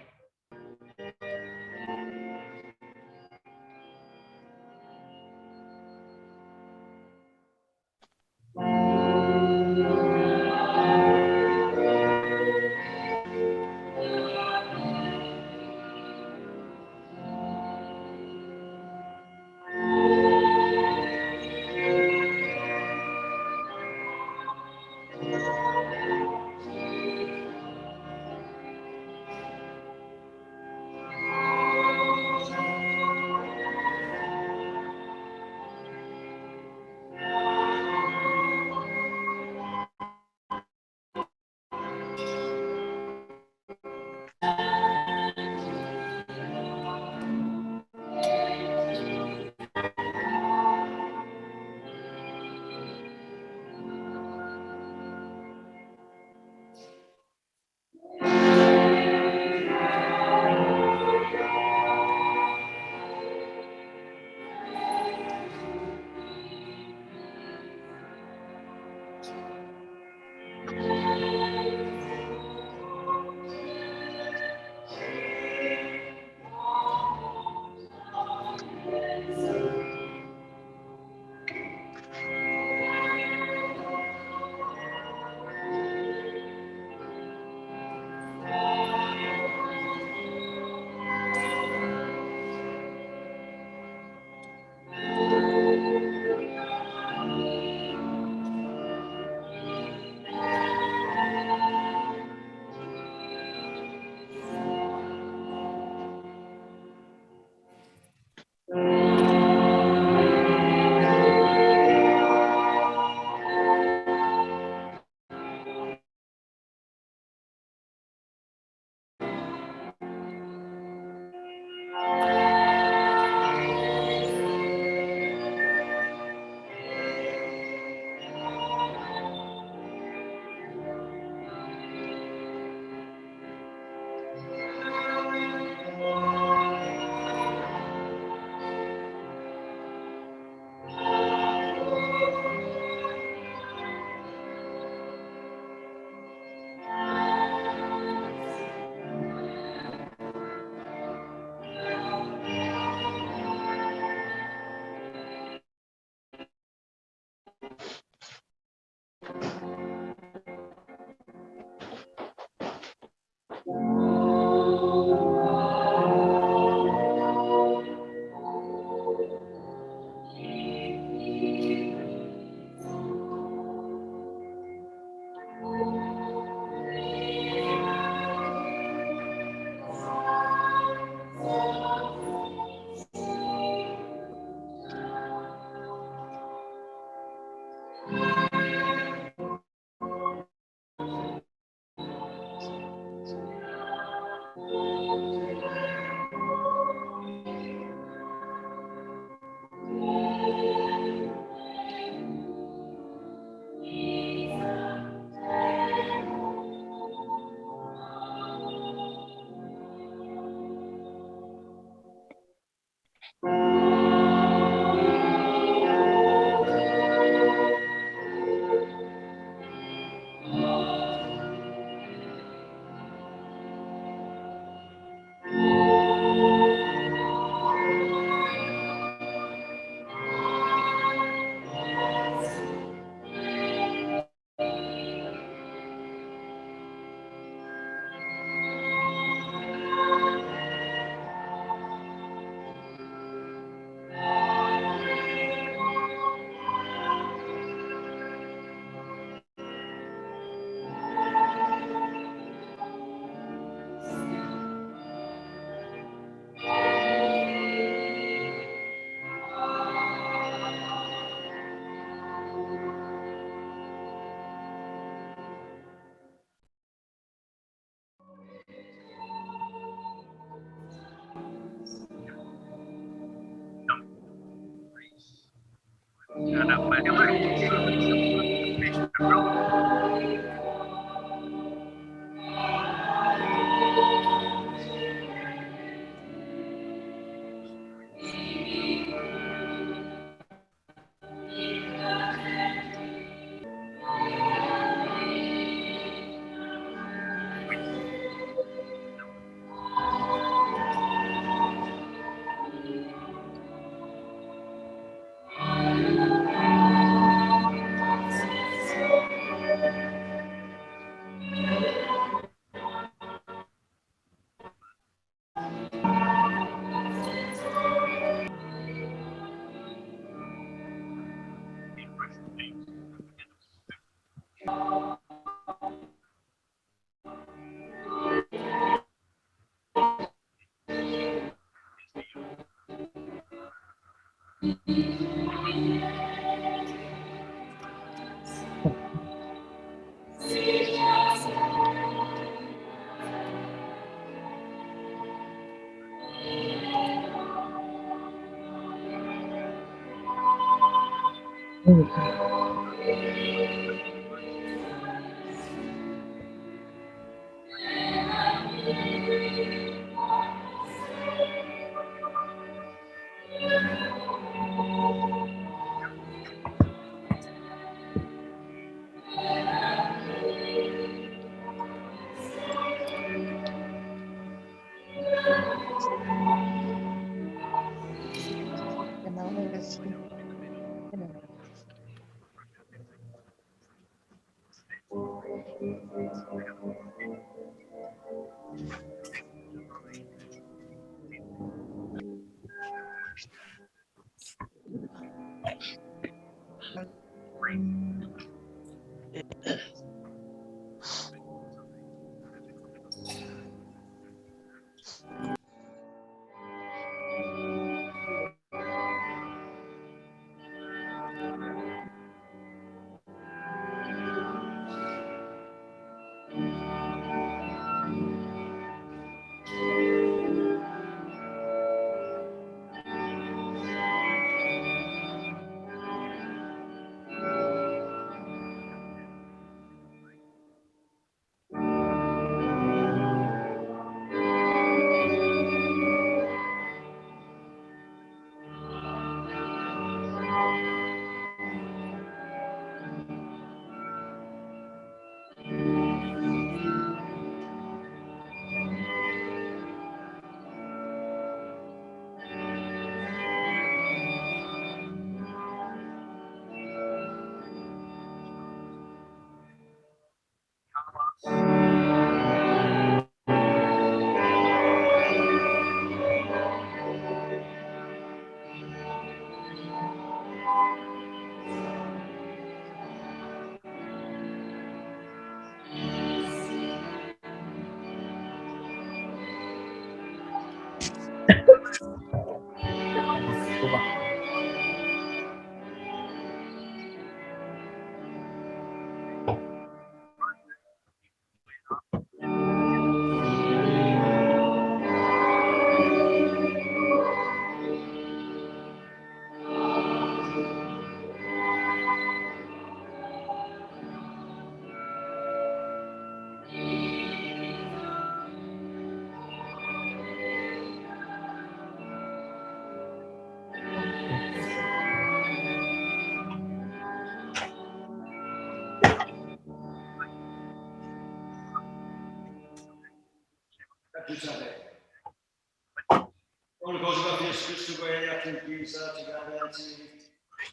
Ogni cosa va bene, spesso poi a Kkanisa,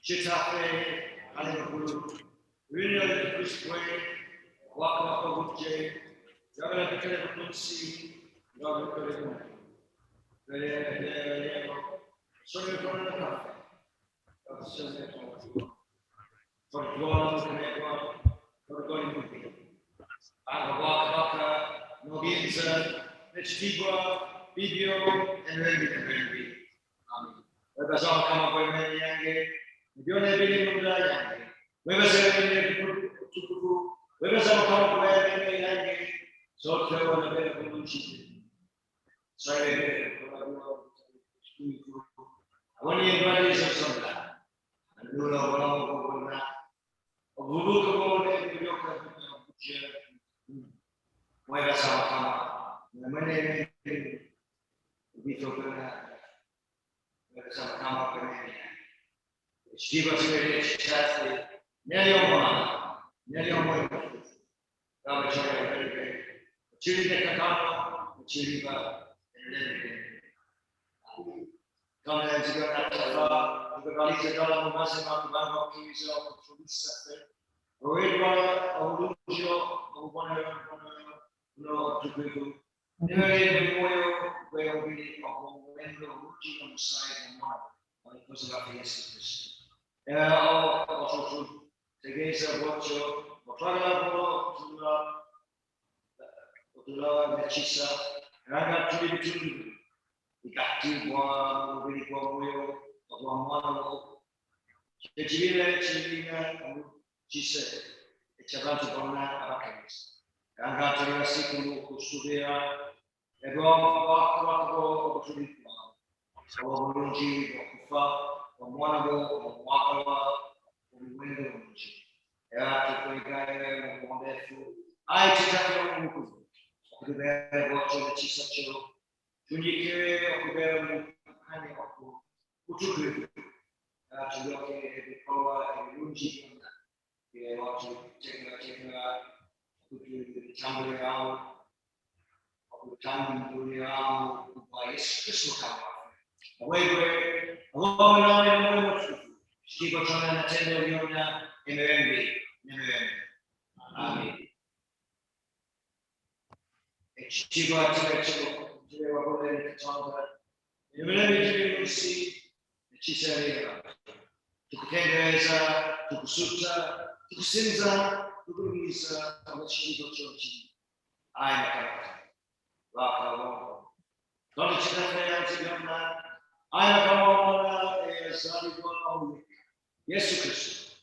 Chitafe, Aliburu, Winner Christway, Waka Wuche, Yabra Pekansi, Robert Peregrine. Sorry for the cafe. For Guam, for going movie. Waka, Noginza, Nechtigua, Video, and Rendi. Webasama kama kwa imani yange, nione vile Mungu yange. Webasama vile tukufu, webasama kama kwa imani yange, sote wanapenda kumshika. Sorry, I want to invite you to some. Lula Okwaliwo, Obubuka Ebyoka Mwega Samakama, Namene Vitopena, Mwega Samakama Penene, Shiva Sivere Shastri, Nelio Ramacharya, Chiriba Kakano, Chiriba, and Lenny. Come and see your Taata, the Kkanisa Dala Mumasima, Bango, Kkanisa, Okusaba, Rev'd, Omubulizi, no to people. Never even where we are when the routine on the side of mine, because of the Jesus. Also to the gates of what you Ekkanisa, and I got to be true. We got to one, we go of one. She said, it's about to go on Ekkanisa. And got to the second Okusaba, and go to the Omubulizi, Okufa, Omulamwa, Omugerwa, I took up the watch of the Chisacho, Tunike, Okubera, Utuku, to look at the power and Lungi, they want to take the tumbling out, of the tumbling out by Christmas. Away, along, she got on and attended Yona in the envy. Amen. She got to the see, she said, to Kkanisa, to Kusuta, to Sinza, to Gurisa, and the Chico Church. I am not a I am yes, Christ.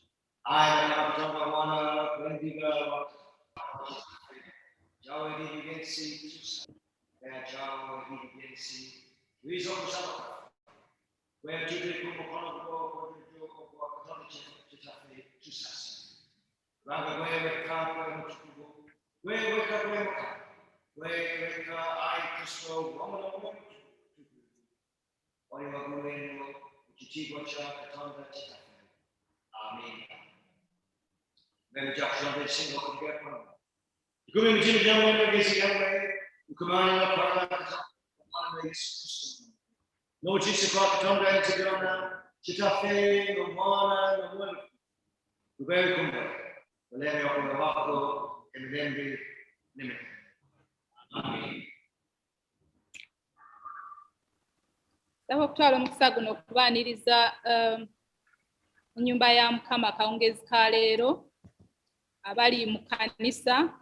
I am not when we go. Java didn't see, where Java didn't see. We saw Okusaba, where to the group of Rather, where I Christo, ey'Obusatu, Amen. Then just another single together. You come in the young man, you come on no Jesus Christ, come down to go now. Chitafe, no mana, no one. You very come back. The land of the Wako and the land limit. Amen. Saba okutwala omukisa guno okubaaniriza ennyumba ya Mukama akawungezi ka leero abali mu Kkanisa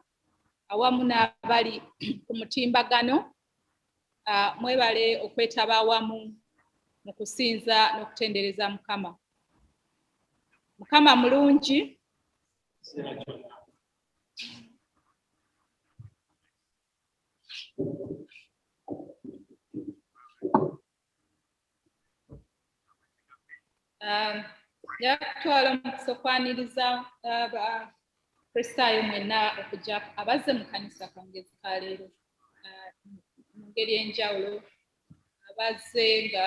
awamu n'abali ku mutimbagano mwebale okwetaba awamu mu kusinza n'okutendereza Mukama. Mukama mulungi. Yakutwala omukisa okwaniriza Abakristaayo mwenna okujja abazze mu Kkanisa akawungezi ka leero mu ngeri enjawulo abazze nga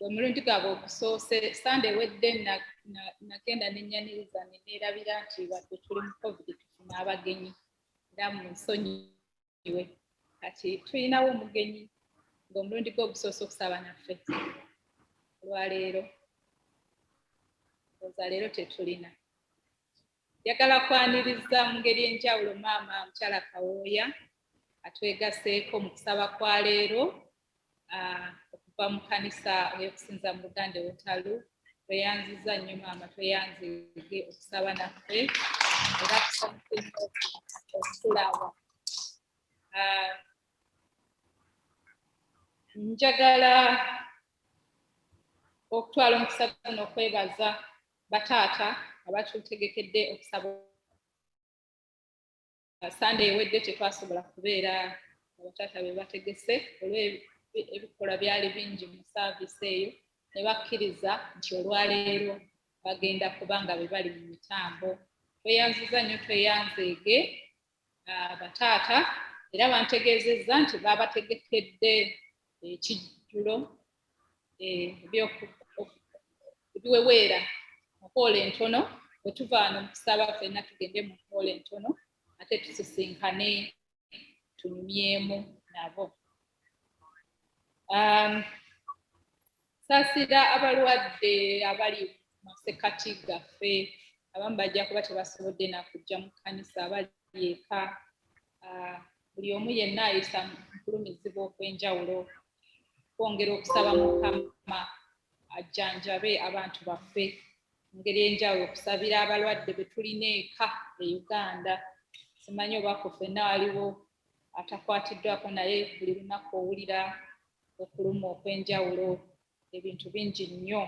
omulundi gwabwe ogusoose Sande ewedde nagenda n'ennyaniriza neerabira nti wadde tuli mu COVID tufuna abagenyi era munsonyiwe kati tulinawo omugenyi ng'omulundi gwe ogusoose okusaba naffe olwaleero oza leero tetulina. Njagala kwaniriza mu ngeri enjawulo maama mukyala Kawooya atwegaseeko mu kusaba kwa leero okuva mu Kkanisa ey'okusinza mu Luganda Ew'Otalu. Tweyanziza nnyo maama, tweyanzige okusaba naffe era kusanyusa okulaba. Njagala okutwala omukisa guno okwebaza bataata abatutegekedde okusaba. Sande ewedde tetwasobola kubeera abataata be bategese olw'ebikolwa byali bingi mu saaviisi eyo ne bakkiriza nti olwaleero bagenda kubanga be bali mu mitambo. Tweyanziza nnyo tweyanzeege bataata era bantegeezezza nti baabategekedde ekijjulo ebiweweera mu hoola entono bwe tuva wano mu kusaba ffenna tugende mu hoola entono ate tusisinkane tunyumyemu nabo. Saasira abalwadde abali mu masekkati gaffe abamu bajja kuba tebasobodde nakujja mu kkanisa abali eka. Buli omu yenna ayisa mu kulumizibwa okw'enjawulo. Twongera okusaba Mukama ajjanjabe abantu baffe mu ngeri enjawulo, okusabira abalwadde be tulina eka e Uganda. Simanyi oba ku ffenna waliwo atakwatiddwako, naye buli lunaku owulira okuluma okw'enjawulo, ebintu bingi nnyo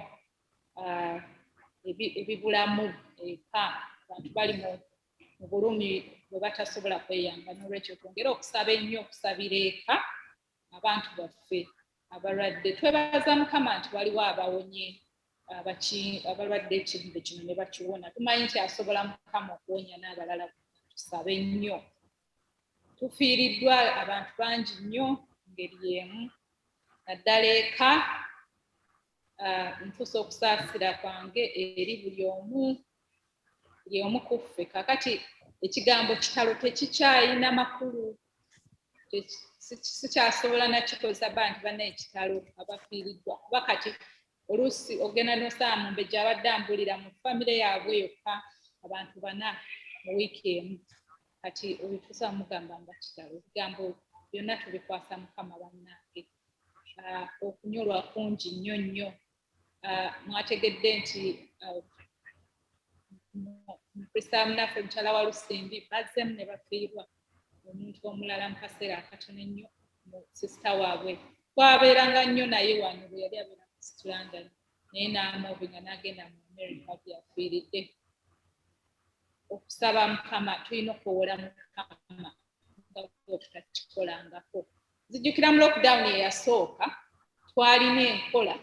ebibulamu eka, abantu bali mu bulumi bwe batasobola kweyamba. N'olwekyo twongere okusaba ennyo, okusabira eka abantu baffe abalwadde. Twebaza Mukama nti waliwo abawonye abalwadde ekirwadde kino ne bakiwona. Tumanyi nti asobola Mukama okuwonya n'abalala. Tusabe nnyo. Tufiiriddwa abantu bangi nnyo ngeri y'emu, naddala eka. Ntuusa okusaasira kwange eri buli omu ku ffe. Kaakati ekigambo kitalo tekikyayina makulu, sikyasobola nakikozesa bantu banna ekitalo abafiiriddwa. Kuba kati oluusi ogenda n'osaba mu mbejja abadde ambulira mu famire yaabwe yokka abantu 4 mu wiiki emu. Kati obituusa mugamba nga kitalo. Ebigambo byonna tubikwasa Mukama bannange. Okunyolwa kungi nnyo nnyo. Mwategedde nti Mukristo munaffe mukyala wa Lusimbi bazzemu ne bafiirwa omuntu omulala mu kaseera akatono ennyo mu sisita waabwe. Twabeeranga nnyo naye wano bwe yali abeera mu East London, naye n'amuvinga n'agenda mu America byafiiridde. Okusaba Mukama, tulina okuwola Mukama nga tutakikolangako. Nzijjukira mu lockdown eyasooka twalina enkola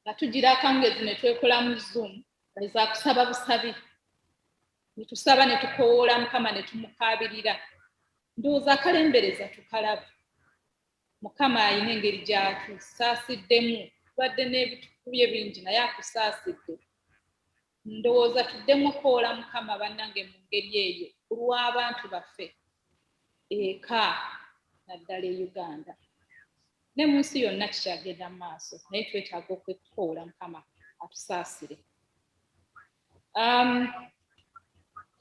nga tugira akangezi ne twekola mu Zoom za kusaba busabi. Ne tusaba ne tukowoola Mukama ne tumukaabirira. Ndowooza akalembereza tukalaba. Mukama alina engeri gy'atusaasiddemu. Tubadde n'ebitukubye bingi naye atusaasidde. Ndowooza tuddemu okukowoola Mukama bannange mu ngeri eyo olw'abantu baffe eka naddala e Uganda. Ne mu nsi yonna kikyagenda mu maaso naye twetaaga okwekowoola Mukama atusaasire.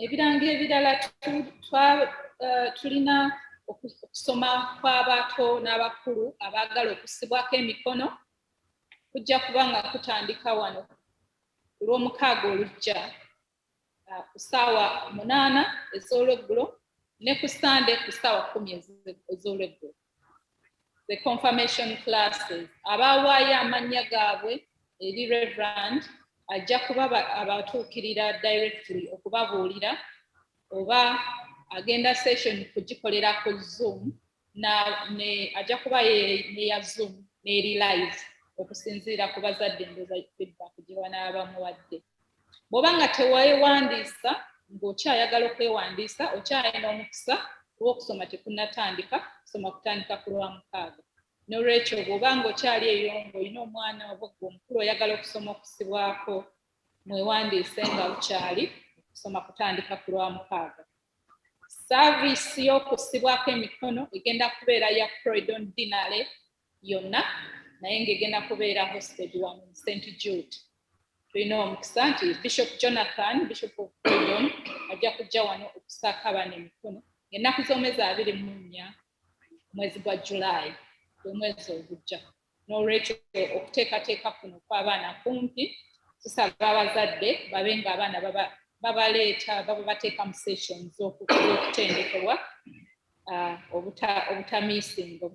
Ebirango ebirala tulina okusoma kw'abato n'abakulu abaagala okusibwako emikono. Kujja kuba nga kutandika wano ku Lwomukaaga olujja ku ssaawa 8 ez'olweggulo ne ku Sande ku ssaawa 10 ez'olweggulo. The confirmation classes. Abawaayo amannya gaabwe eri Rev'd ajja kuba abatuukirira directly okubabuulira oba agenda session kugikolera ku Zoom ajja kuba neya Zoom n'eri live okusinziira ku bazadde endooza feedback gye banaaba bamuwadde. Bw'oba nga teweewandiisa ng'okyayagala okwewandiisa okyalina omukisa okusoma tekunnatandika, kusoma kutandika ku Lwamukaaga. N'olwekyo bw'oba ng'okyali eyo ng'olina omwana oba omukulu oyagala okusoma okusibwako, mwewandiise nga bukyali okusoma kutandika ku Lwamukaaga. Saavisi y'okusibwako emikono egenda kubeera ya Croydon Dinale yonna, naye ng'egenda kubeera hosted wano mu St Jude. Tulina omukisa nti Bishop Jonathan, Bishop of Croydon, ajja kujja wano okusaako abaana emikono ennaku z'omwezi 24 mwezi gwa July, omwezi ogujja. N'olwekyo okuteekateeka kuno kw'abaana kumpi, tusaba abazadde babe ng'abaana babaleeta babateeka mu sessions z'okutendekebwa obutamiisinga,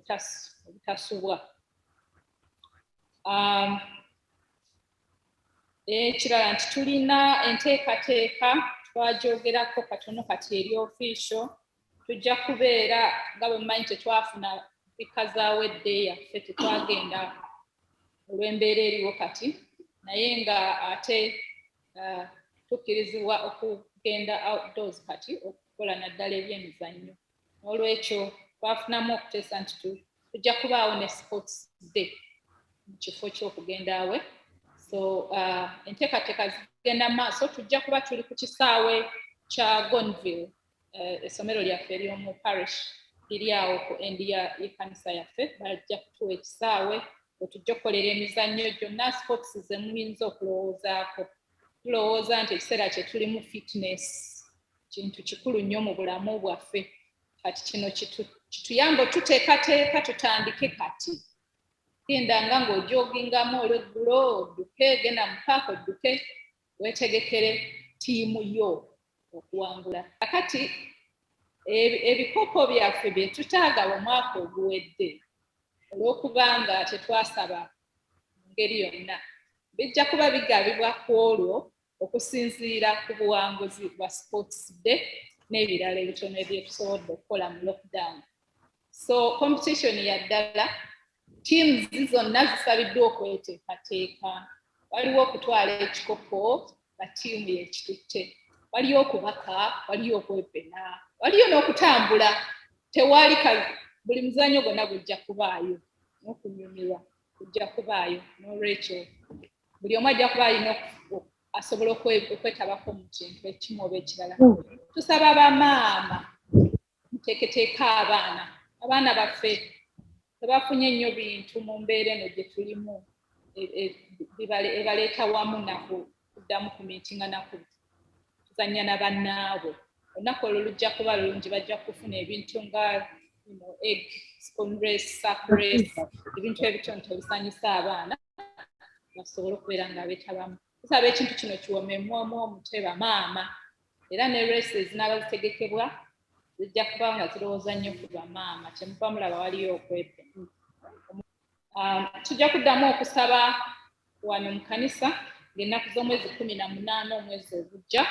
obutasubwa. Ekirala nti tulina enteekateeka twagyogerako katono kati eri official. Tujja kubeera nga bwe mmanyi tetwafuna mpika za wedde yaffe, tetwagenda olw'embeera eriwo kati, naye nga ate tukkirizibwa okugenda outdoors kati okukola naddala ebyemizannyo. N'olwekyo twafunamu okuteesa nti tujja kubaawo ne sports day mu kifo ky'okugenda awe. So enteekateeka zigenda maaso, tujja kuba tuli ku kisaawe kya Gonville, essomero lyaffe ery'omu parish liri awo ku endi y'ekkanisa yaffe. Bajja kutuwa ekisaawe wetujja okukolera emizannyo gyonna sports ze muyinza okulowoozaako. Tulowooza nti ekiseera kye tulimu fitness kintu kikulu nnyo mu bulamu bwaffe. Kati kino kituyamba tuteekateeka tutandike kati. Gendanga ng'ojogingamu olweggulo, odduke, genda mu paaka odduke, weetegekere ttiimu yo okuwangula. Kakati ebikopo byaffe bye tutaaga omwaka oguwedde, olw'okubanga tetwasaba mu ngeri yonna, bijja kuba bigabibwa ku olwo okusinziira ku buwanguzi bwa sports day n'ebirala ebitono ebyetusobodde okukola mu lockdown. So competition ya ddala, teams zonna zisabiddwa okweteekateeka. Waliwo okutwala ekikopo nga ttiimu yekitutte, waliyo okubaka, waliyo okwepena, waliyo n'okutambula. Tewali buli muzannyo gwonna gujja kubaayo, n'okunyumirwa kujja kubaayo. N'olwekyo buli omu ajja kuba alina asobola okwetabako mu kintu ekimu oba ekirala. Tusaba bamaama muteeketeeka abaana baffe tebafunye nnyo bintu mu mbeera eno gye tulimu ebaleeta wamu nabo kuddamu ku miitinga nako tuzannya na bannaabwe. Olunaku olwo lujja kuba lulungi, bajja kufuna ebintu nga egg, spoon race, sack race, ebintu ebitono ebisanyusa abaana basobole okubeera nga beetabamu. Tusaba ekintu kino kiwomemu omutwe bamaama, era ne races zinaaba zitegekebwa zijja kuba nga zirowooza nnyo ku bamaama, kyemuva mulaba waliyo okwepe. Tujja kuddamu okusaba wano mu kkanisa ng'ennaku z'omwezi 18 omwezi ogujja,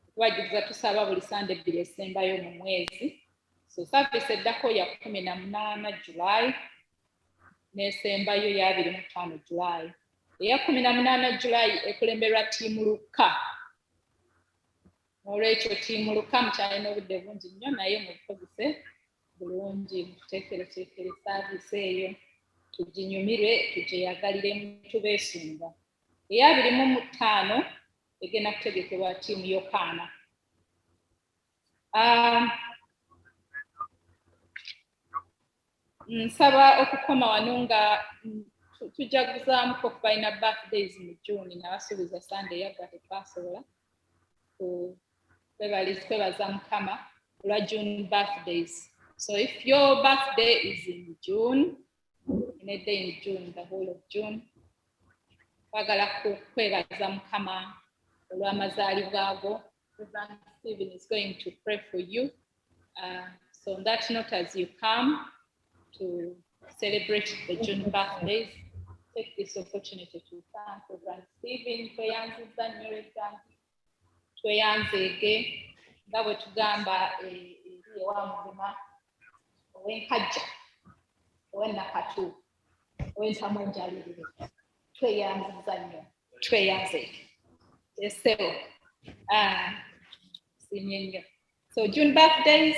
okubajjukiza tusaba buli Sande 2 esembayo mu mwezi. So service eddako ya 18 July n'esembayo ya 25 July. Eya 18 July ekulemberwa ttiimu Lukka. Olwekyo ttiimu Lukka mukyalina obudde bungi nnyo, naye mubukozese bulungi, mututeekereteekere service eyo, tuginyumirwe, tugyeyagaliremu, tubeesunga. Eya 25 egenda kutegekebwa ttiimu Yokana. Nsaba okukoma wano nga tujjaguzaamu ko kubalina birthdays mu June, nabasuubiza Sunday yagwa tetwasobola kwebaza Mukama olwa June birthdays. So if your birthday is in June, in a day in June, the whole of June, twagala kwebaza Mukama olw'amazaalibwa go. Reverend Stephen is going to pray for you. So on that note, as you come to celebrate the June birthdays, take this opportunity to thank Reverend Stephen tweyanziza nnyo Reverend, tweyanzeege nga bwe tugamba eri ewa muzima ow'enkajja ow'ennakatu ow'entamu enjalirire, tweyanziza nnyo, tweyanzeege esebo sinye nnyo. So June birthdays,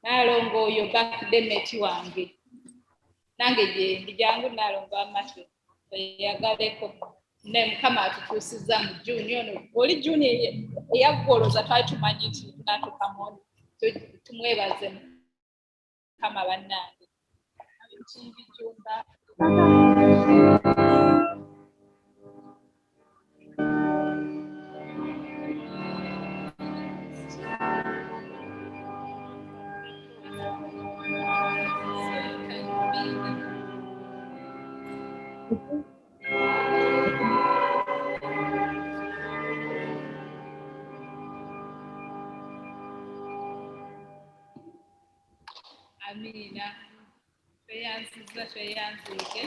Naalongo oyo birthday mate wange, nange gyendi jangu Naalongo amatwe eyagaleko ne Mukama atutuusizza mu June ono. Oli June eyaggoloza twali tumanyi nti tunatuuka mu tumwebaze Mukama bannange. Kingi Jumba Amina. Tweyanziza tweyanziike.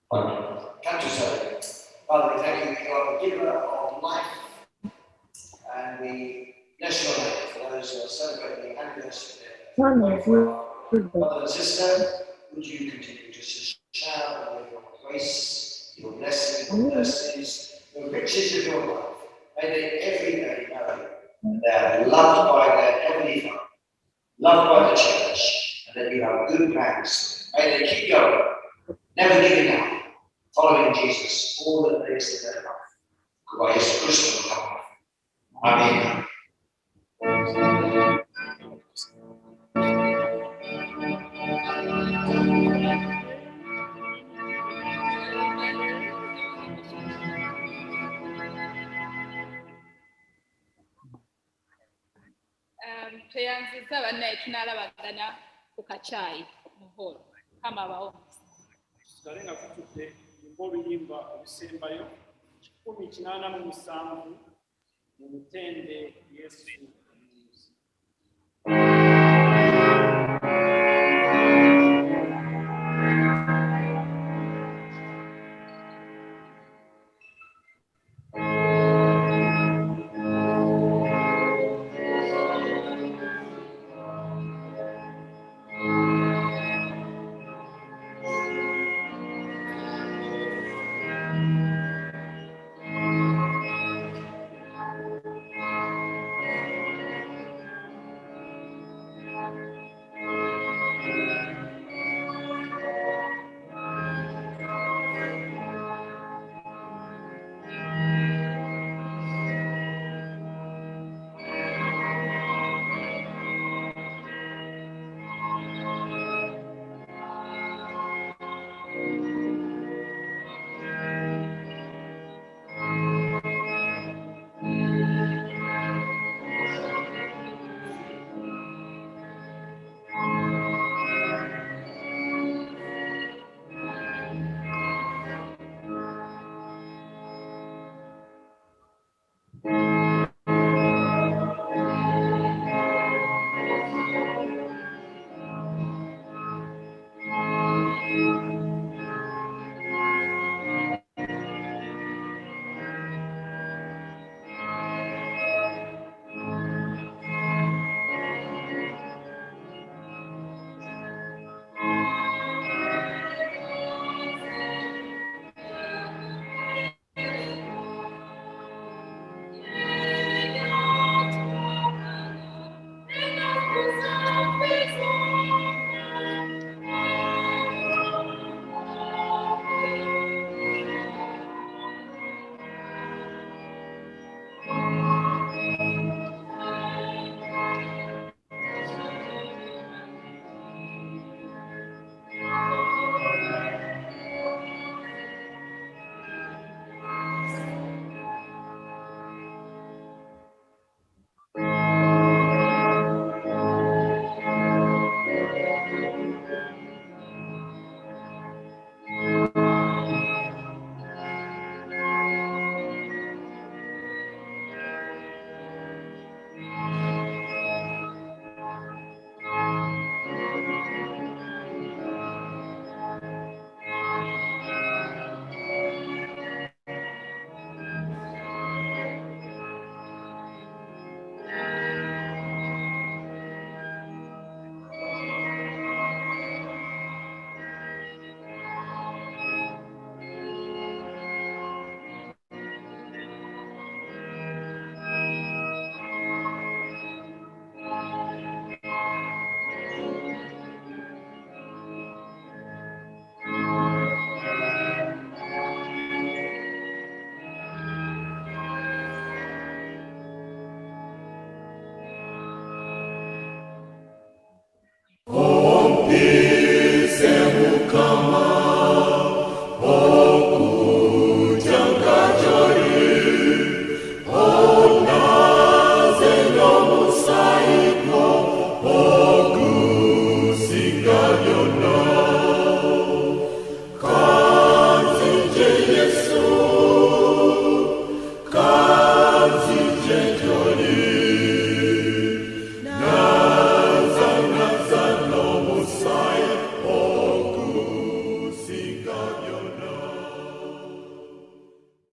Come to Surrey. Father, we thank you for the giver of life. And we bless your name for those anniversary. Brothers Brother and sister, would you continue to shower with your grace, your blessing, your mercies, the riches of your life? May they every day know that they are loved by their Heavenly Father, loved by the church, and that you have good plans. May they keep going, never giving up, following Jesus all the days of their life. By Yesu Kristo. Amen. Tweyanziza bannaye tunaalabagana ku kacaayi mu holo. Kama abawo. Tusigale nga tutudde yimba oluyimba olusembayo 187 mu Mutende Yesu